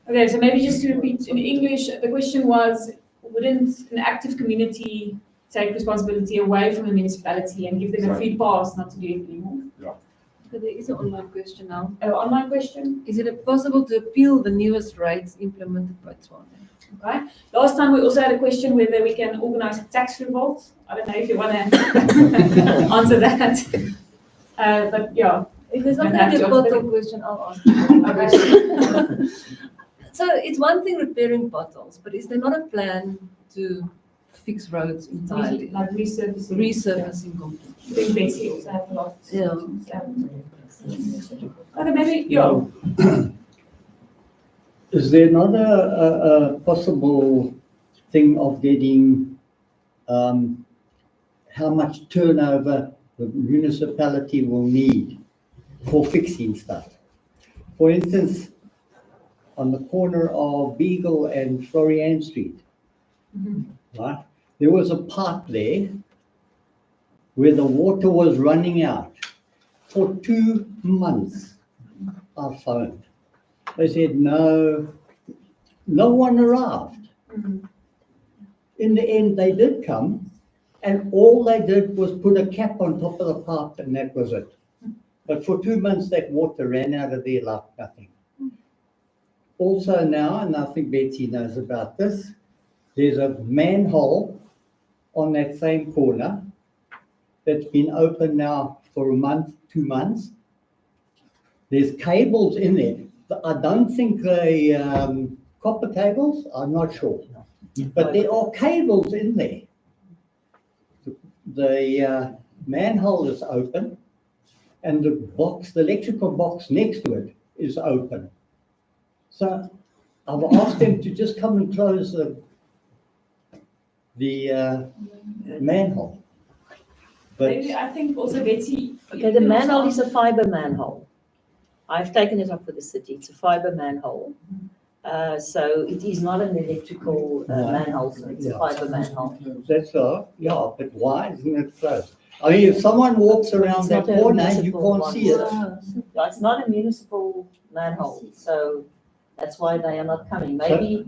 Okay, so maybe just to repeat in English, the question was, wouldn't an active community take responsibility away from the municipality and give them a free pass not to do it anymore? But there is an online question now. An online question? Is it possible to appeal the newest rates implemented by Tswane? Okay. Last time we also had a question whether we can organize a tax revolt. I don't know if you want to answer that. But yeah. If there's Don't not have a to bottle answer. question, I'll ask you. Okay. So it's one thing repairing potholes, but is there not a plan to fix roads entirely? Like resurfacing. Resurfacing completely. I think Betsy also have a lot. Yeah. Okay, maybe, yeah. Is there not a possible thing of getting how much turnover the municipality will need for fixing stuff? For instance, on the corner of Beagle and Florian Street, right? There was a part there where the water was running out for 2 months. I phoned. They said, no one arrived. In the end, they did come, and all they did was put a cap on top of the pipe, and that was it. But for 2 months, that water ran out of there like nothing. Also now, and I think Betsy knows about this, there's a manhole on that same corner that's been open now for a month, 2 months. There's cables in there. I don't think they copper cables, I'm not sure. But there are cables in there. The manhole is open and the box, the electrical box next to it is open. So I've asked them to just come and close the manhole. But Maybe I think also Betsy. Okay, the manhole is a fibre manhole. I've taken it up for the city. It's a fibre manhole. So it is not an electrical manhole, so it's a fibre manhole. that's yeah, but why isn't it closed? I mean, if someone walks around It's that not a corner, you municipal can't one. see it. Yeah, it's not a municipal manhole, so That's why they are not coming. Maybe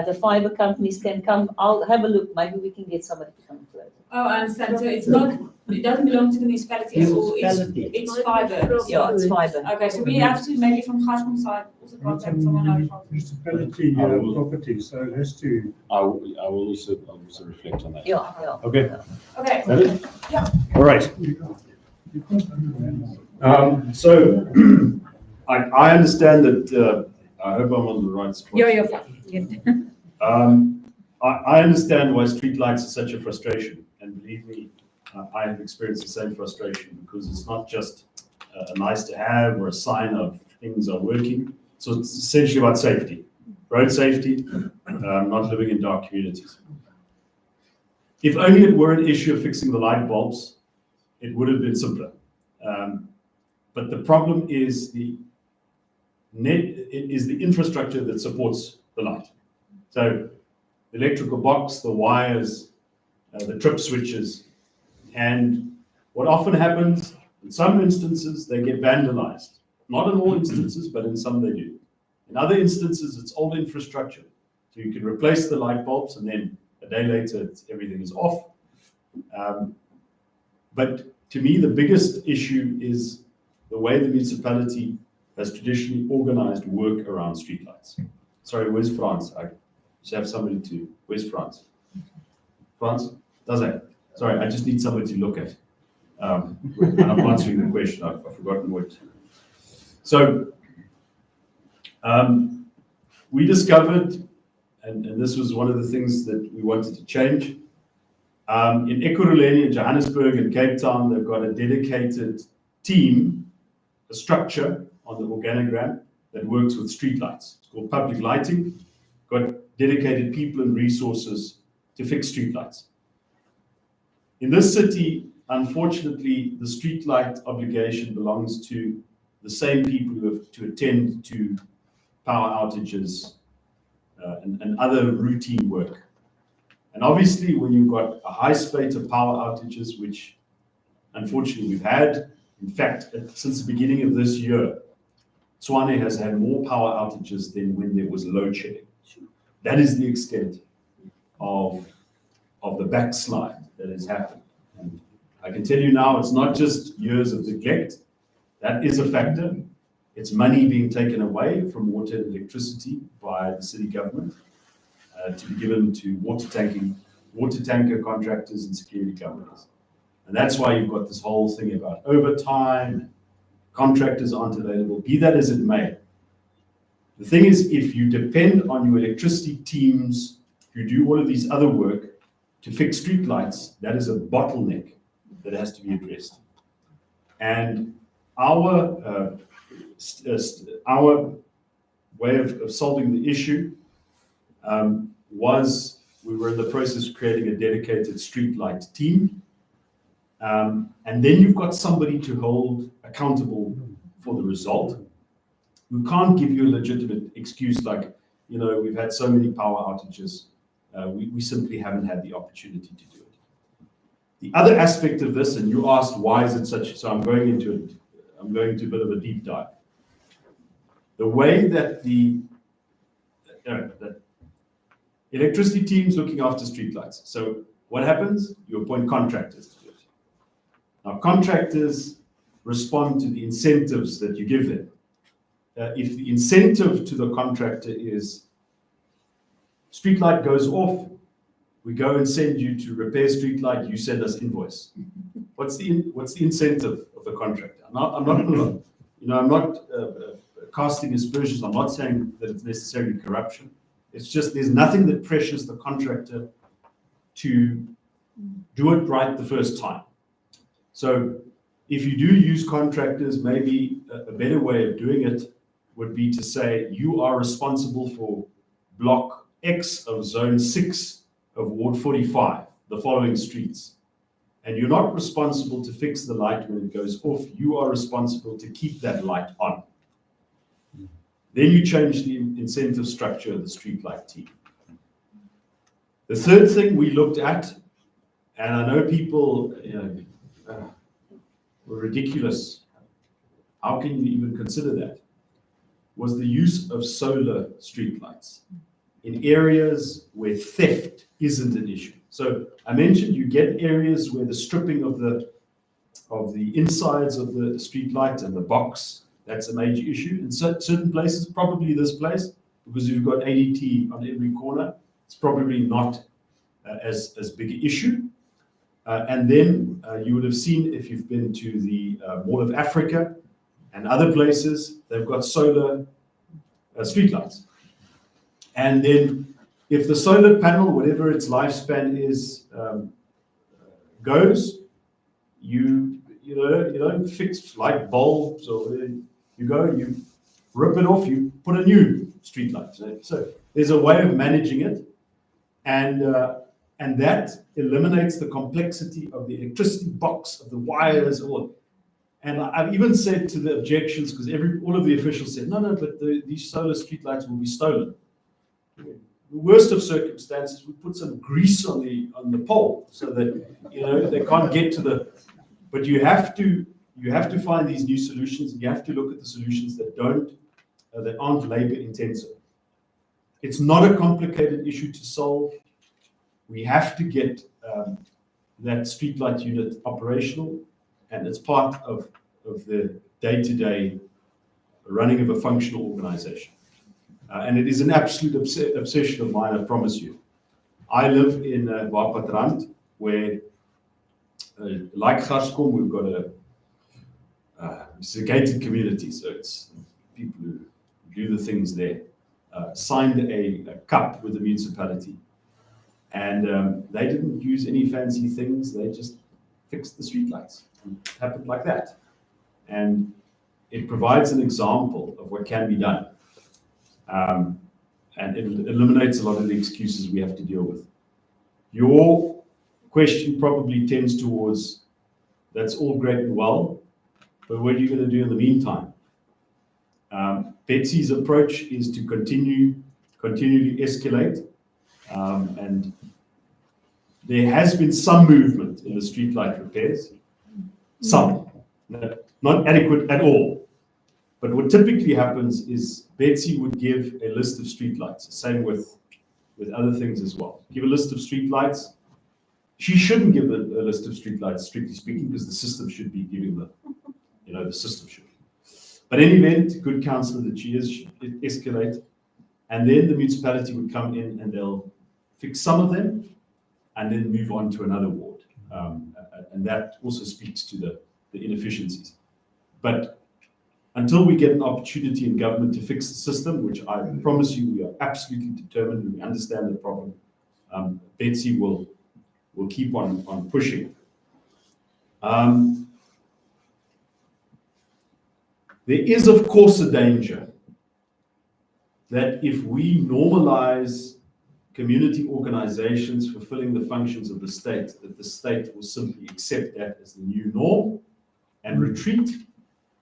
the fiber companies can come. I'll have a look. Maybe we can get somebody to come and play. Oh, I understand. So it's not, it doesn't belong to the municipality at all. It's fiber. Yeah, it's fiber. Okay, so we have to maybe from GarsCom side also contact someone out from. Municipality property, so it has to. I will also reflect on that. Yeah, yeah. Okay. Okay. Is that it? Yeah. All right. So I understand that, I hope I'm on the right spot. Yeah, you're fine. I understand why streetlights are such a frustration, and believe me, I have experienced the same frustration, because it's not just a nice to have or a sign of things are working. So it's essentially about safety, road safety, not living in dark communities. If only it were an issue of fixing the light bulbs, it would have been simpler. But the problem is the infrastructure that supports the light. So the electrical box, the wires, the trip switches, and what often happens, in some instances, they get vandalized. Not in all instances, but in some they do. In other instances, it's old infrastructure. So you can replace the light bulbs, and then a day later, everything is off. But to me, the biggest issue is the way the municipality has traditionally organized work around streetlights. Sorry, where's France? I should have somebody to. Where's France? France? Does it? Sorry, I just need somebody to look at. And I'm answering the question. I've forgotten what. So we discovered, and this was one of the things that we wanted to change. In Ekurhuleni, in Johannesburg, and Cape Town, they've got a dedicated team, a structure on the organogram that works with streetlights. It's called public lighting. Got dedicated people and resources to fix streetlights. In this city, unfortunately, the streetlight obligation belongs to the same people who have to attend to power outages and other routine work. And obviously, when you've got a high spate of power outages, which unfortunately we've had, in fact, since the beginning of this year, Tshwane has had more power outages than when there was load shedding. That is the extent of the backslide that has happened. And I can tell you now, it's not just years of neglect. That is a factor. It's money being taken away from water and electricity by the city government to be given to water tanker contractors and security companies. And that's why you've got this whole thing about overtime, contractors aren't available, be that as it may. The thing is, if you depend on your electricity teams who do all of these other work to fix streetlights, that is a bottleneck that has to be addressed. And our way of solving the issue was we were in the process of creating a dedicated streetlight team. And then you've got somebody to hold accountable for the result. We can't give you a legitimate excuse like, we've had so many power outages. We simply haven't had the opportunity to do it. The other aspect of this, and you asked why is it such, so I'm going into a bit of a deep dive. The way that the electricity team's looking after streetlights. So what happens? You appoint contractors to do it. Now, contractors respond to the incentives that you give them. If the incentive to the contractor is streetlight goes off, we go and send you to repair streetlight, you send us invoice. What's the incentive of the contractor? I'm not casting aspersions. I'm not saying that it's necessarily corruption. It's just there's nothing that pressures the contractor to do it right the first time. So if you do use contractors, maybe a better way of doing it would be to say you are responsible for block X of zone 6 of Ward 45, the following streets. And you're not responsible to fix the light when it goes off. You are responsible to keep that light on. Then you change the incentive structure of the streetlight team. The third thing we looked at, and I know people were ridiculous. How can you even consider that? was the use of solar streetlights in areas where theft isn't an issue. So I mentioned you get areas where the stripping of the insides of the streetlight and the box, that's a major issue. In certain places, probably this place, because you've got ADT on every corner, it's probably not as big an issue. And then you would have seen, if you've been to the Mall of Africa and other places, they've got solar streetlights. And then if the solar panel, whatever its lifespan is, goes, you don't fix light bulbs, or you go and you rip it off, you put a new streetlight. Right? So there's a way of managing it, and that eliminates the complexity of the electricity box, of the wires, all. And I've even said to the objections, because all of the officials said, no, but these solar streetlights will be stolen. The worst of circumstances, we put some grease on the pole so that they can't get to the. But you have to find these new solutions, and you have to look at the solutions that aren't labor intensive. It's not a complicated issue to solve. We have to get that streetlight unit operational, and it's part of the day-to-day running of a functional organization. And it is an absolute obsession of mine, I promise you. I live in Wappatrand, where, like GarsCom, we've got it's a gated community, so it's people who do the things there. Signed a CUP with the municipality, and they didn't use any fancy things. They just fixed the streetlights. It happened like that, and it provides an example of what can be done. And it eliminates a lot of the excuses we have to deal with. Your question probably tends towards, that's all great and well, but what are you going to do in the meantime? Betsy's approach is to continually escalate, and there has been some movement in the streetlight repairs, some, not adequate at all. But what typically happens is Betsy would give a list of streetlights, same with other things as well. Give a list of streetlights. She shouldn't give a list of streetlights, strictly speaking, because the system should be giving the system should. But in any event, good counsellor that she is, should escalate, and then the municipality would come in and they'll fix some of them, and then move on to another ward, and that also speaks to the inefficiencies. But until we get an opportunity in government to fix the system, which I promise you we are absolutely determined and we understand the problem, Betsy will keep on pushing. There is, of course, a danger that if we normalize community organizations fulfilling the functions of the state, that the state will simply accept that as the new norm and retreat,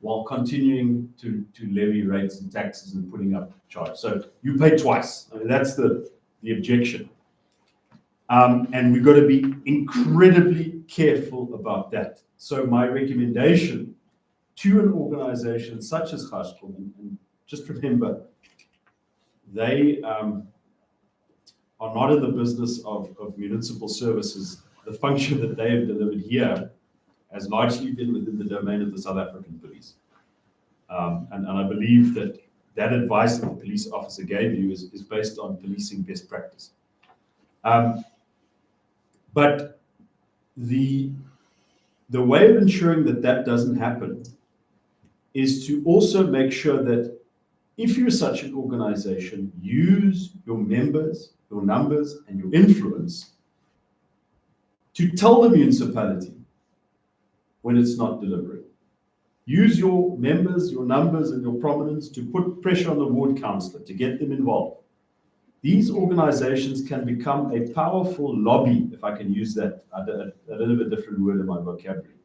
while continuing to levy rates and taxes and putting up charges. So you pay twice. I mean, that's the objection. And we've got to be incredibly careful about that. So my recommendation to an organization such as GarsCom, and just remember, they are not in the business of municipal services. The function that they have delivered here has largely been within the domain of the South African police. And I believe that advice that the police officer gave you is based on policing best practice. But the way of ensuring that doesn't happen is to also make sure that if you're such an organization, use your members, your numbers, and your influence to tell the municipality when it's not delivering. Use your members, your numbers, and your prominence to put pressure on the ward councillor to get them involved. These organizations can become a powerful lobby, if I can use that, I don't have a different word in my vocabulary,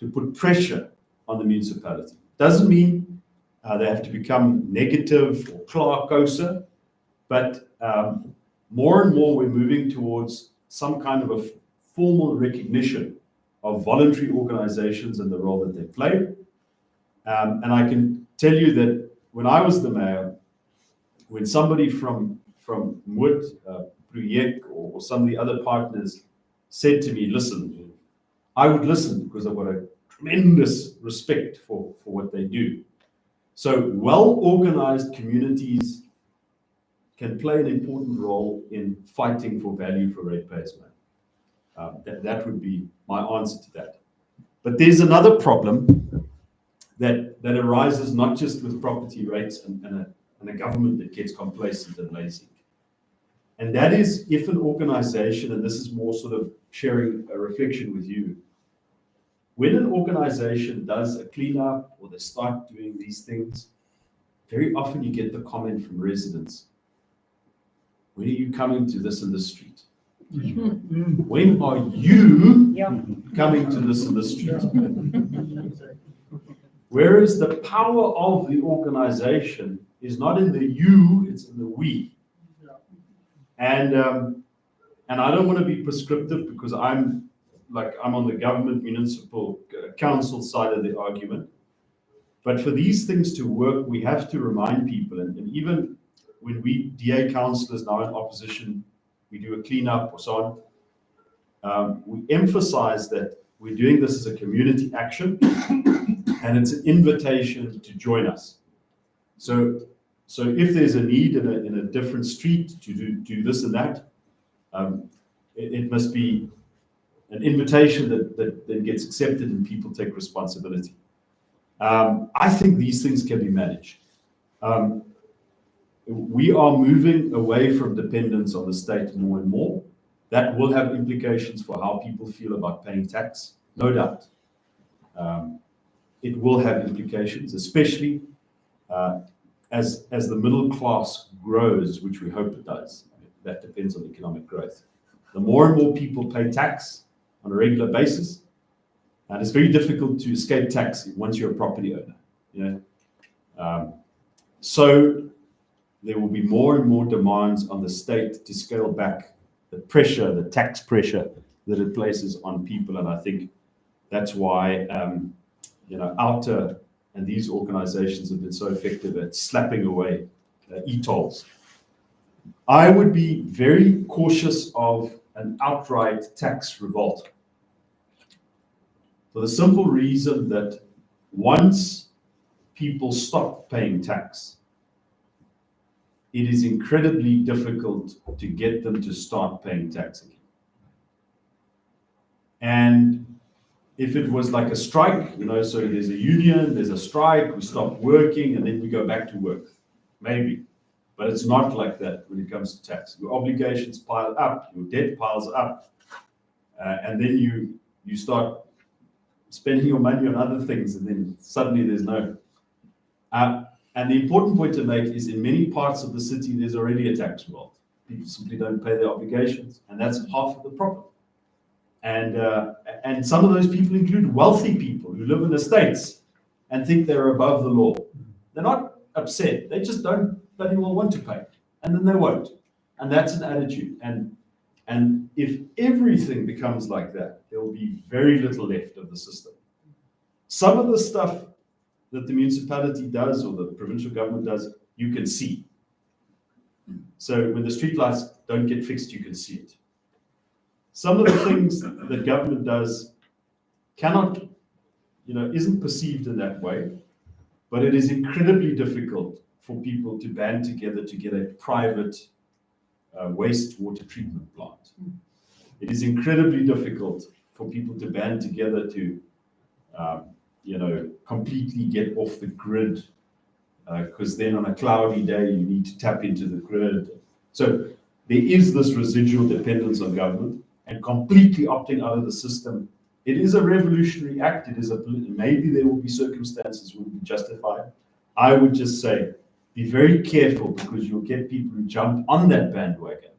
to put pressure on the municipality. Doesn't mean they have to become negative or clarkosa, but more and more we're moving towards some kind of a formal recognition of voluntary organizations and the role that they play. And I can tell you that when I was the mayor, when somebody from Moed, Bruyek, or some of the other partners said to me, listen, I would listen because I've got a tremendous respect for what they do. So well-organized communities can play an important role in fighting for value for ratepayers. That would be my answer to that. But there's another problem that arises not just with property rates and a government that gets complacent and lazy. And that is if an organization, and this is more sort of sharing a reflection with you, when an organization does a cleanup or they start doing these things, very often you get the comment from residents, when are you coming to this and this street? When are you coming to this and this street? Whereas the power of the organization is not in the you, it's in the we. And I don't want to be prescriptive because I'm on the government municipal council side of the argument. But for these things to work, we have to remind people, and even when we DA councillors now in opposition, we do a cleanup or so on, we emphasize that we're doing this as a community action and it's an invitation to join us. So if there's a need in a different street to do this and that, it must be an invitation that then gets accepted and people take responsibility. I think these things can be managed. We are moving away from dependence on the state more and more. That will have implications for how people feel about paying tax, no doubt. It will have implications, especially as the middle class grows, which we hope it does. That depends on economic growth. The more and more people pay tax on a regular basis, and it's very difficult to escape tax once you're a property owner. So there will be more and more demands on the state to scale back the pressure, the tax pressure that it places on people. And I think that's why, Outer and these organizations have been so effective at slapping away e-tolls. I would be very cautious of an outright tax revolt for the simple reason that once people stop paying tax, it is incredibly difficult to get them to start paying tax again. And if it was like a strike, so there's a union, there's a strike, we stop working, and then we go back to work, maybe. But it's not like that when it comes to tax. Your obligations pile up, your debt piles up, and then you start spending your money on other things, and then suddenly there's no. And the important point to make is in many parts of the city, there's already a tax revolt. People simply don't pay their obligations, and that's half of the problem. And some of those people include wealthy people who live in estates and think they're above the law. They're not upset, they just don't bloody well want to pay, and then they won't. And that's an attitude. And if everything becomes like that, there will be very little left of the system. Some of the stuff that the municipality does or the provincial government does, you can see. So when the streetlights don't get fixed, you can see it. Some of the things that government does cannot, isn't perceived in that way, but it is incredibly difficult for people to band together to get a private wastewater treatment plant. It is incredibly difficult for people to band together to, completely get off the grid, because then on a cloudy day, you need to tap into the grid. So there is this residual dependence on government, and completely opting out of the system. It is a revolutionary act. Maybe there will be circumstances where it will be justified. I would just say, be very careful, because you'll get people who jump on that bandwagon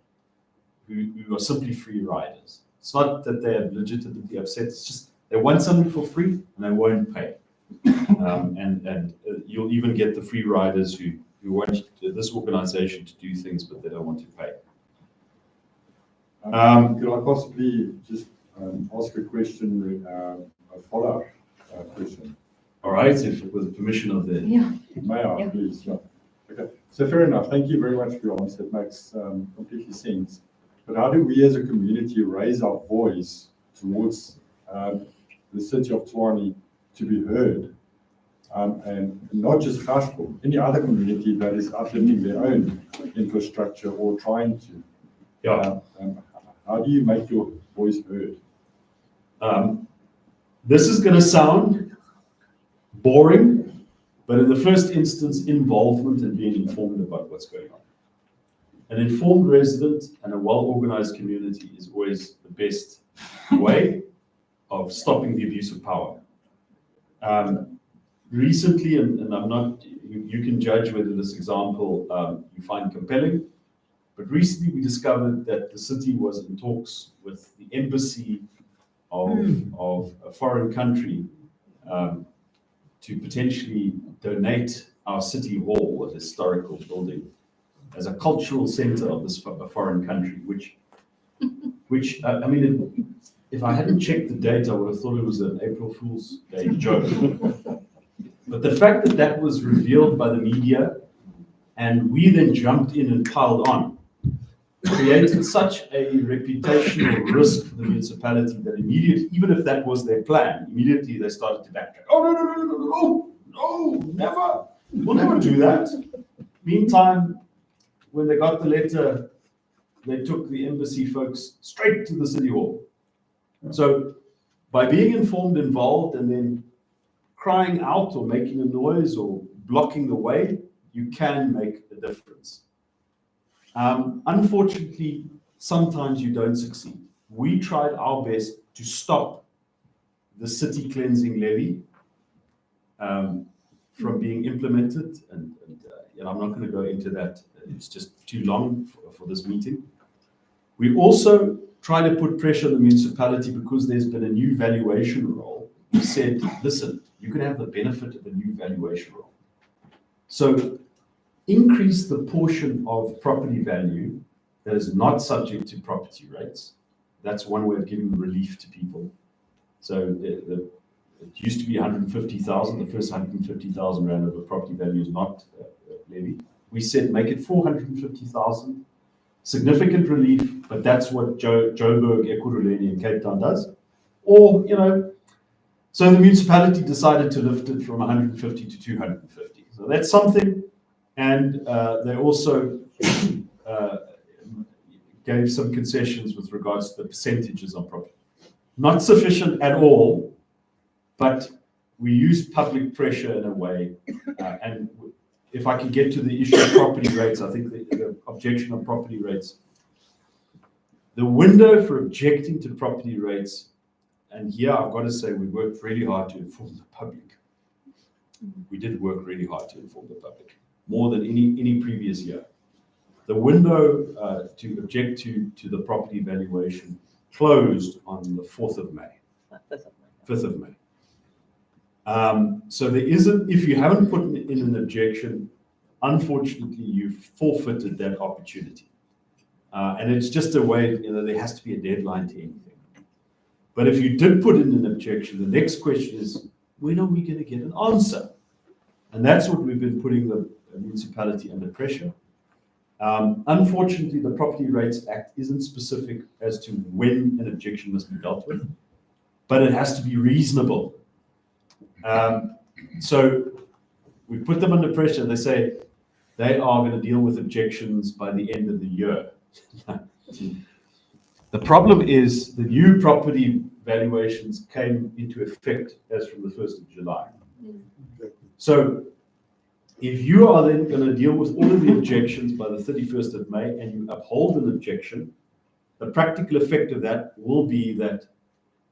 who are simply free riders. It's not that they're legitimately upset. It's just they want something for free and they won't pay. And you'll even get the free riders who want this organization to do things, but they don't want to pay. Could I possibly just ask a question, a follow-up question? All right, if with the permission of the May I, please? Yeah. Okay. So fair enough. Thank you very much for your answer. It makes completely sense. But how do we as a community raise our voice towards the city of Tshwane to be heard? And not just GarsCom, any other community that is uplifting their own infrastructure or trying to. Yeah. How do you make your voice heard? This is going to sound boring, but in the first instance, involvement and being informed about what's going on. An informed resident and a well-organized community is always the best way of stopping the abuse of power. Recently, and I'm not, you can judge whether this example you find compelling, but recently we discovered that the city was in talks with the embassy of a foreign country to potentially donate our city hall, a historical building, as a cultural center of this foreign country, which I mean, if I hadn't checked the date, I would have thought it was an April Fool's Day joke. But the fact that that was revealed by the media and we then jumped in and piled on created such a reputational risk for the municipality that immediately, even if that was their plan, immediately they started to backtrack. Oh, no, never. We'll never do that. Meantime, when they got the letter, they took the embassy folks straight to the city hall. So by being informed, involved, and then crying out or making a noise or blocking the way, you can make a difference. Unfortunately, sometimes you don't succeed. We tried our best to stop the city cleansing levy from being implemented, and I'm not going to go into that. It's just too long for this meeting. We also try to put pressure on the municipality because there's been a new valuation role. We said, listen, you can have the benefit of a new valuation role. So increase the portion of property value that is not subject to property rates. That's one way of giving relief to people. So it used to be 150,000. The first 150,000 rand of the property value is not levied. We said make it 450,000. Significant relief, but that's what Joburg, Ekurhuleni, and Cape Town does. Or, so the municipality decided to lift it from 150 to 250. So that's something. And they also gave some concessions with regards to the percentages on property. Not sufficient at all, but we use public pressure in a way. And if I can get to the issue of property rates, I think the objection on property rates, the window for objecting to property rates, and here I've got to say we worked really hard to inform the public. We did work really hard to inform the public, more than any previous year. The window to object to the property valuation closed on the 4th of May. 5th of May. So there isn't, if you haven't put in an objection, unfortunately, you've forfeited that opportunity. And it's just a way, there has to be a deadline to anything. But if you did put in an objection, the next question is, when are we going to get an answer? And that's what we've been putting the municipality under pressure. Unfortunately, the Property Rates Act isn't specific as to when an objection must be dealt with, but it has to be reasonable. So we put them under pressure. They say they are going to deal with objections by the end of the year. The problem is the new property valuations came into effect as from the 1st of July. So if you are then going to deal with all of the objections by the 31st of May and you uphold an objection, the practical effect of that will be that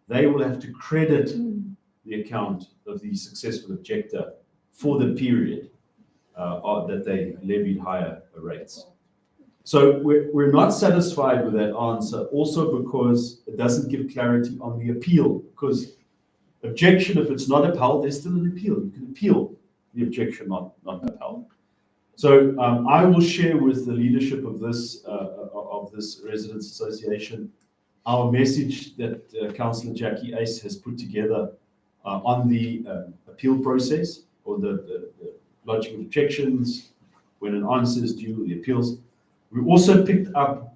they will have to credit the account of the successful objector for the period that they levied higher rates. So we're not satisfied with that answer, also because it doesn't give clarity on the appeal, because objection, if it's not upheld, there's still an appeal. You can appeal the objection not upheld. So I will share with the leadership of this Residents Association our message that Councillor Jackie Ace has put together on the appeal process, or the lodging of objections, when an answer is due, the appeals. We also picked up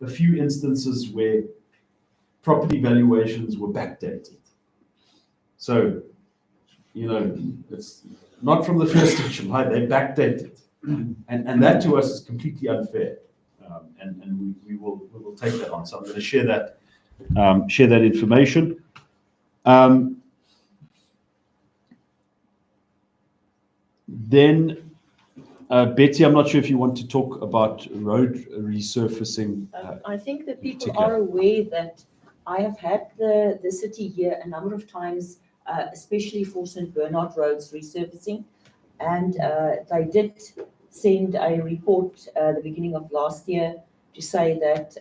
a few instances where property valuations were backdated. So, you know, it's not from the 1st of July, they backdated. And that to us is completely unfair. And we will take that on. So I'm going to share that information. Then, Betsy, I'm not sure if you want to talk about road resurfacing. I think that people particular. are aware that I have had the city here a number of times, especially for St. Bernard Road's resurfacing. And they did send a report the beginning of last year to say that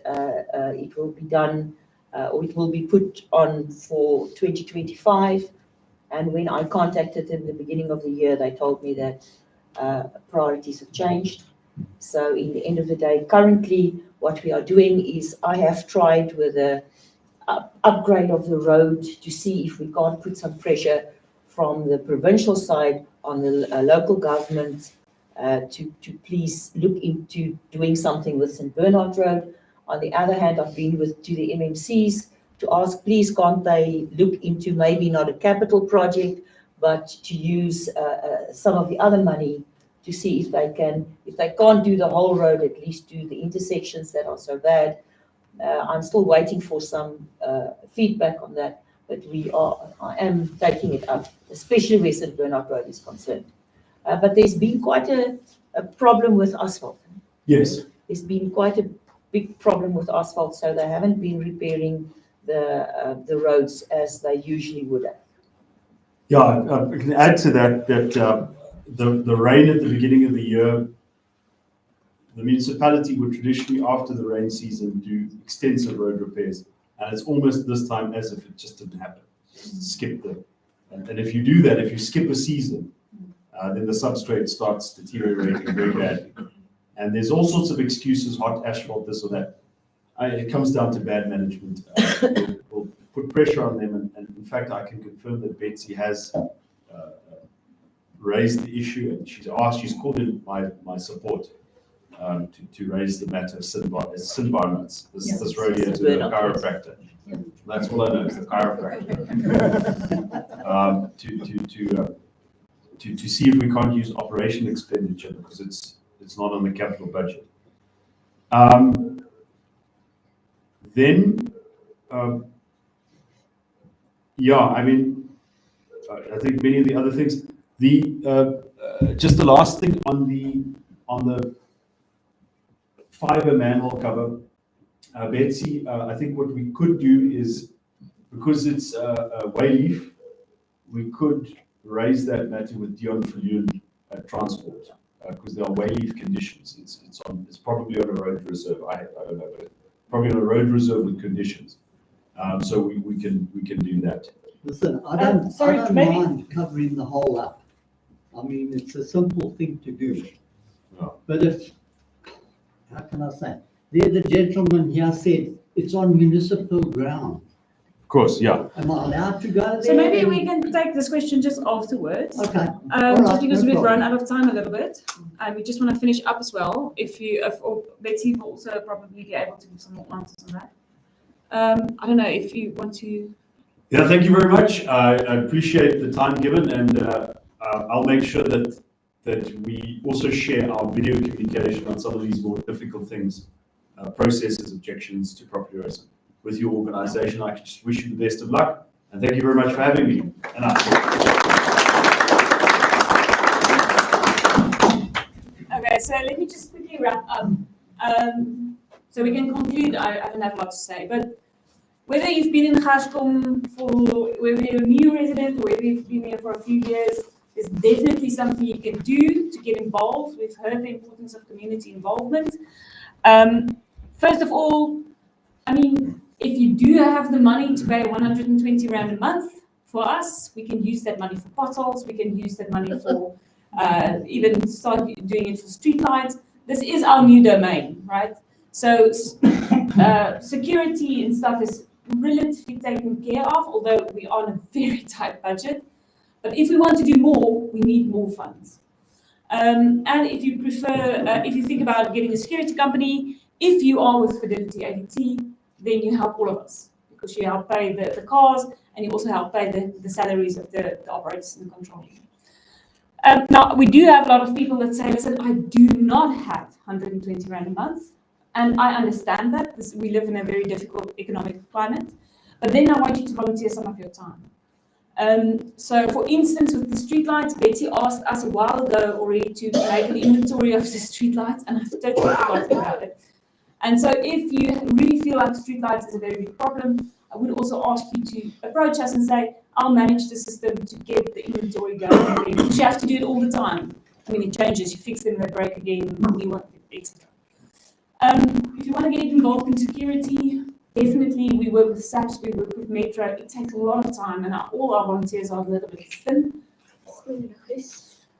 it will be done or it will be put on for 2025. And when I contacted them at the beginning of the year, they told me that priorities have changed. So in the end of the day, currently what we are doing is I have tried with a upgrade of the road to see if we can't put some pressure from the provincial side on the local government to please look into doing something with St. Bernard Road. On the other hand, I've been to the MMCs to ask, please can't they look into maybe not a capital project, but to use some of the other money to see if they can't do the whole road, at least do the intersections that are so bad. I'm still waiting for some feedback on that, but I am taking it up, especially where St. Bernard Road is concerned. But there's been quite a problem with asphalt. Yes. There's been quite a big problem with asphalt, so they haven't been repairing the roads as they usually would have. Yeah, I can add to that the rain at the beginning of the year, the municipality would traditionally, after the rain season, do extensive road repairs. And it's almost this time as if it just didn't happen. Skip them. And if you do that, if you skip a season, then the substrate starts deteriorating very badly. And there's all sorts of excuses, hot asphalt, this or that. It comes down to bad management. We'll put pressure on them. And in fact, I can confirm that Betsy has raised the issue, and she's called in my support to raise the matter of sin bar nuts. This road here to a chiropractor. Yeah. That's all I know is the chiropractor. To see if we can't use operation expenditure because it's not on the capital budget. I think many of the other things. Just the last thing on the fiber manhole cover, Betsy. I think what we could do is, because it's a wayleaf, we could raise that matter with Dion Viljoen at Transport, because there are wayleaf conditions. It's probably on a road reserve. I don't know, but probably on a road reserve with conditions. So we can do that. Listen, I don't mind covering the hole up. I mean, it's a simple thing to do. Yeah. But how can I say? The gentleman here said it's on municipal ground. Of course, yeah. Am I allowed to go there? So maybe we can take this question just afterwards. Okay. Just because we've run out of time a little bit, and we just want to finish up as well. If Betsy will also probably be able to give some more answers on that. I don't know if you want to. Yeah, thank you very much. I appreciate the time given, and I'll make sure that we also share our video communication on some of these more difficult things, processes, objections to property rights with your organization. I just wish you the best of luck, and thank you very much for having me. Okay, so let me just quickly wrap up. So we can conclude. I don't have a lot to say, but whether you've been in GarsCom whether you're a new resident or whether you've been here for a few years, there's definitely something you can do to get involved. We've heard the importance of community involvement. First of all, I mean, if you do have the money to pay 120 Rand a month for us, we can use that money for potholes. We can use that money for even start doing it for streetlights. This is our new domain, right? So security and stuff is relatively taken care of, although we are on a very tight budget. But if we want to do more, we need more funds. And if you prefer, if you think about getting a security company, if you are with Fidelity ADT, then you help all of us because you help pay the cars and you also help pay the salaries of the operators and the control. Now, we do have a lot of people that say, listen, I do not have 120 Rand a month. And I understand that we live in a very difficult economic climate. But then I want you to volunteer some of your time. So, for instance, with the streetlights, Betsy asked us a while ago already to make an inventory of the streetlights, and I've totally forgotten about it. And so, if you really feel like streetlights is a very big problem, I would also ask you to approach us and say, I'll manage the system to get the inventory going. Because you have to do it all the time. I mean, it changes, you fix them, they break again, new one, etc. If you want to get involved in security, definitely we work with SAPS, we work with Metro. It takes a lot of time, and all our volunteers are a little bit thin.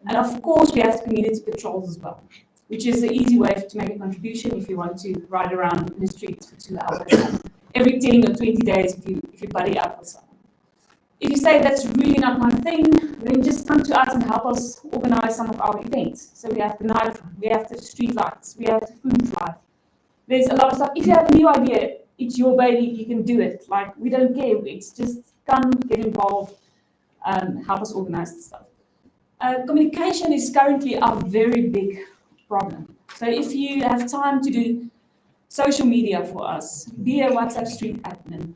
And of course, we have community patrols as well, which is an easy way to make a contribution if you want to ride around in the streets for 2 hours. Every 10 or 20 days if you buddy up with someone. If you say that's really not my thing, then just come to us and help us organize some of our events. So we have the night, we have the street lights, we have the food drive. There's a lot of stuff. If you have a new idea, it's your baby, you can do it. Like, we don't care. It's just come, get involved, help us organize the stuff. Communication is currently a very big problem. So if you have time to do social media for us, be a WhatsApp street admin,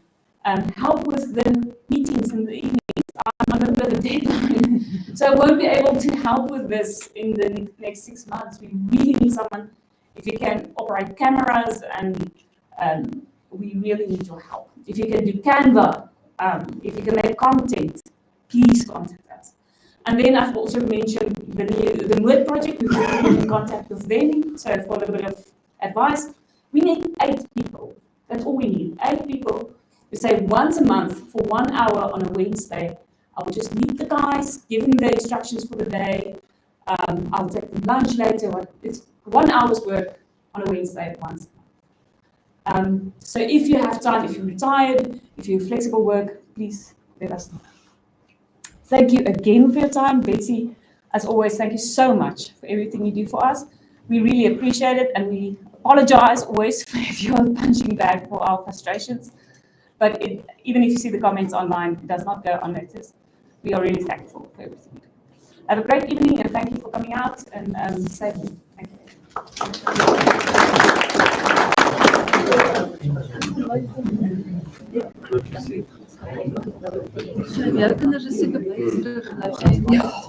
help with the meetings in the evenings. I'm on a little bit of a deadline, so I won't be able to help with this in the next 6 months. We really need someone, if you can operate cameras, and we really need your help. If you can do Canva, if you can make content, please contact us. And then I've also mentioned the Mood project. We've been in contact with them, so for a little bit of advice, we need 8 people. That's all we need, 8 people. We say once a month for 1 hour on a Wednesday. I will just meet the guys, give them the instructions for the day. I'll take them lunch later. It's 1 hour's work on a Wednesday once a month. So if you have time, if you're retired, if you're flexible work, please let us know. Thank you again for your time. Betsy, as always, thank you so much for everything you do for us. We really appreciate it, and we apologize always if you're a punching bag for our frustrations. But even if you see the comments online, it does not go unnoticed. We are really thankful for everything you do. Have a great evening, and thank you for coming out, and safely. Thank you. Ja, kinders is seker bly terug.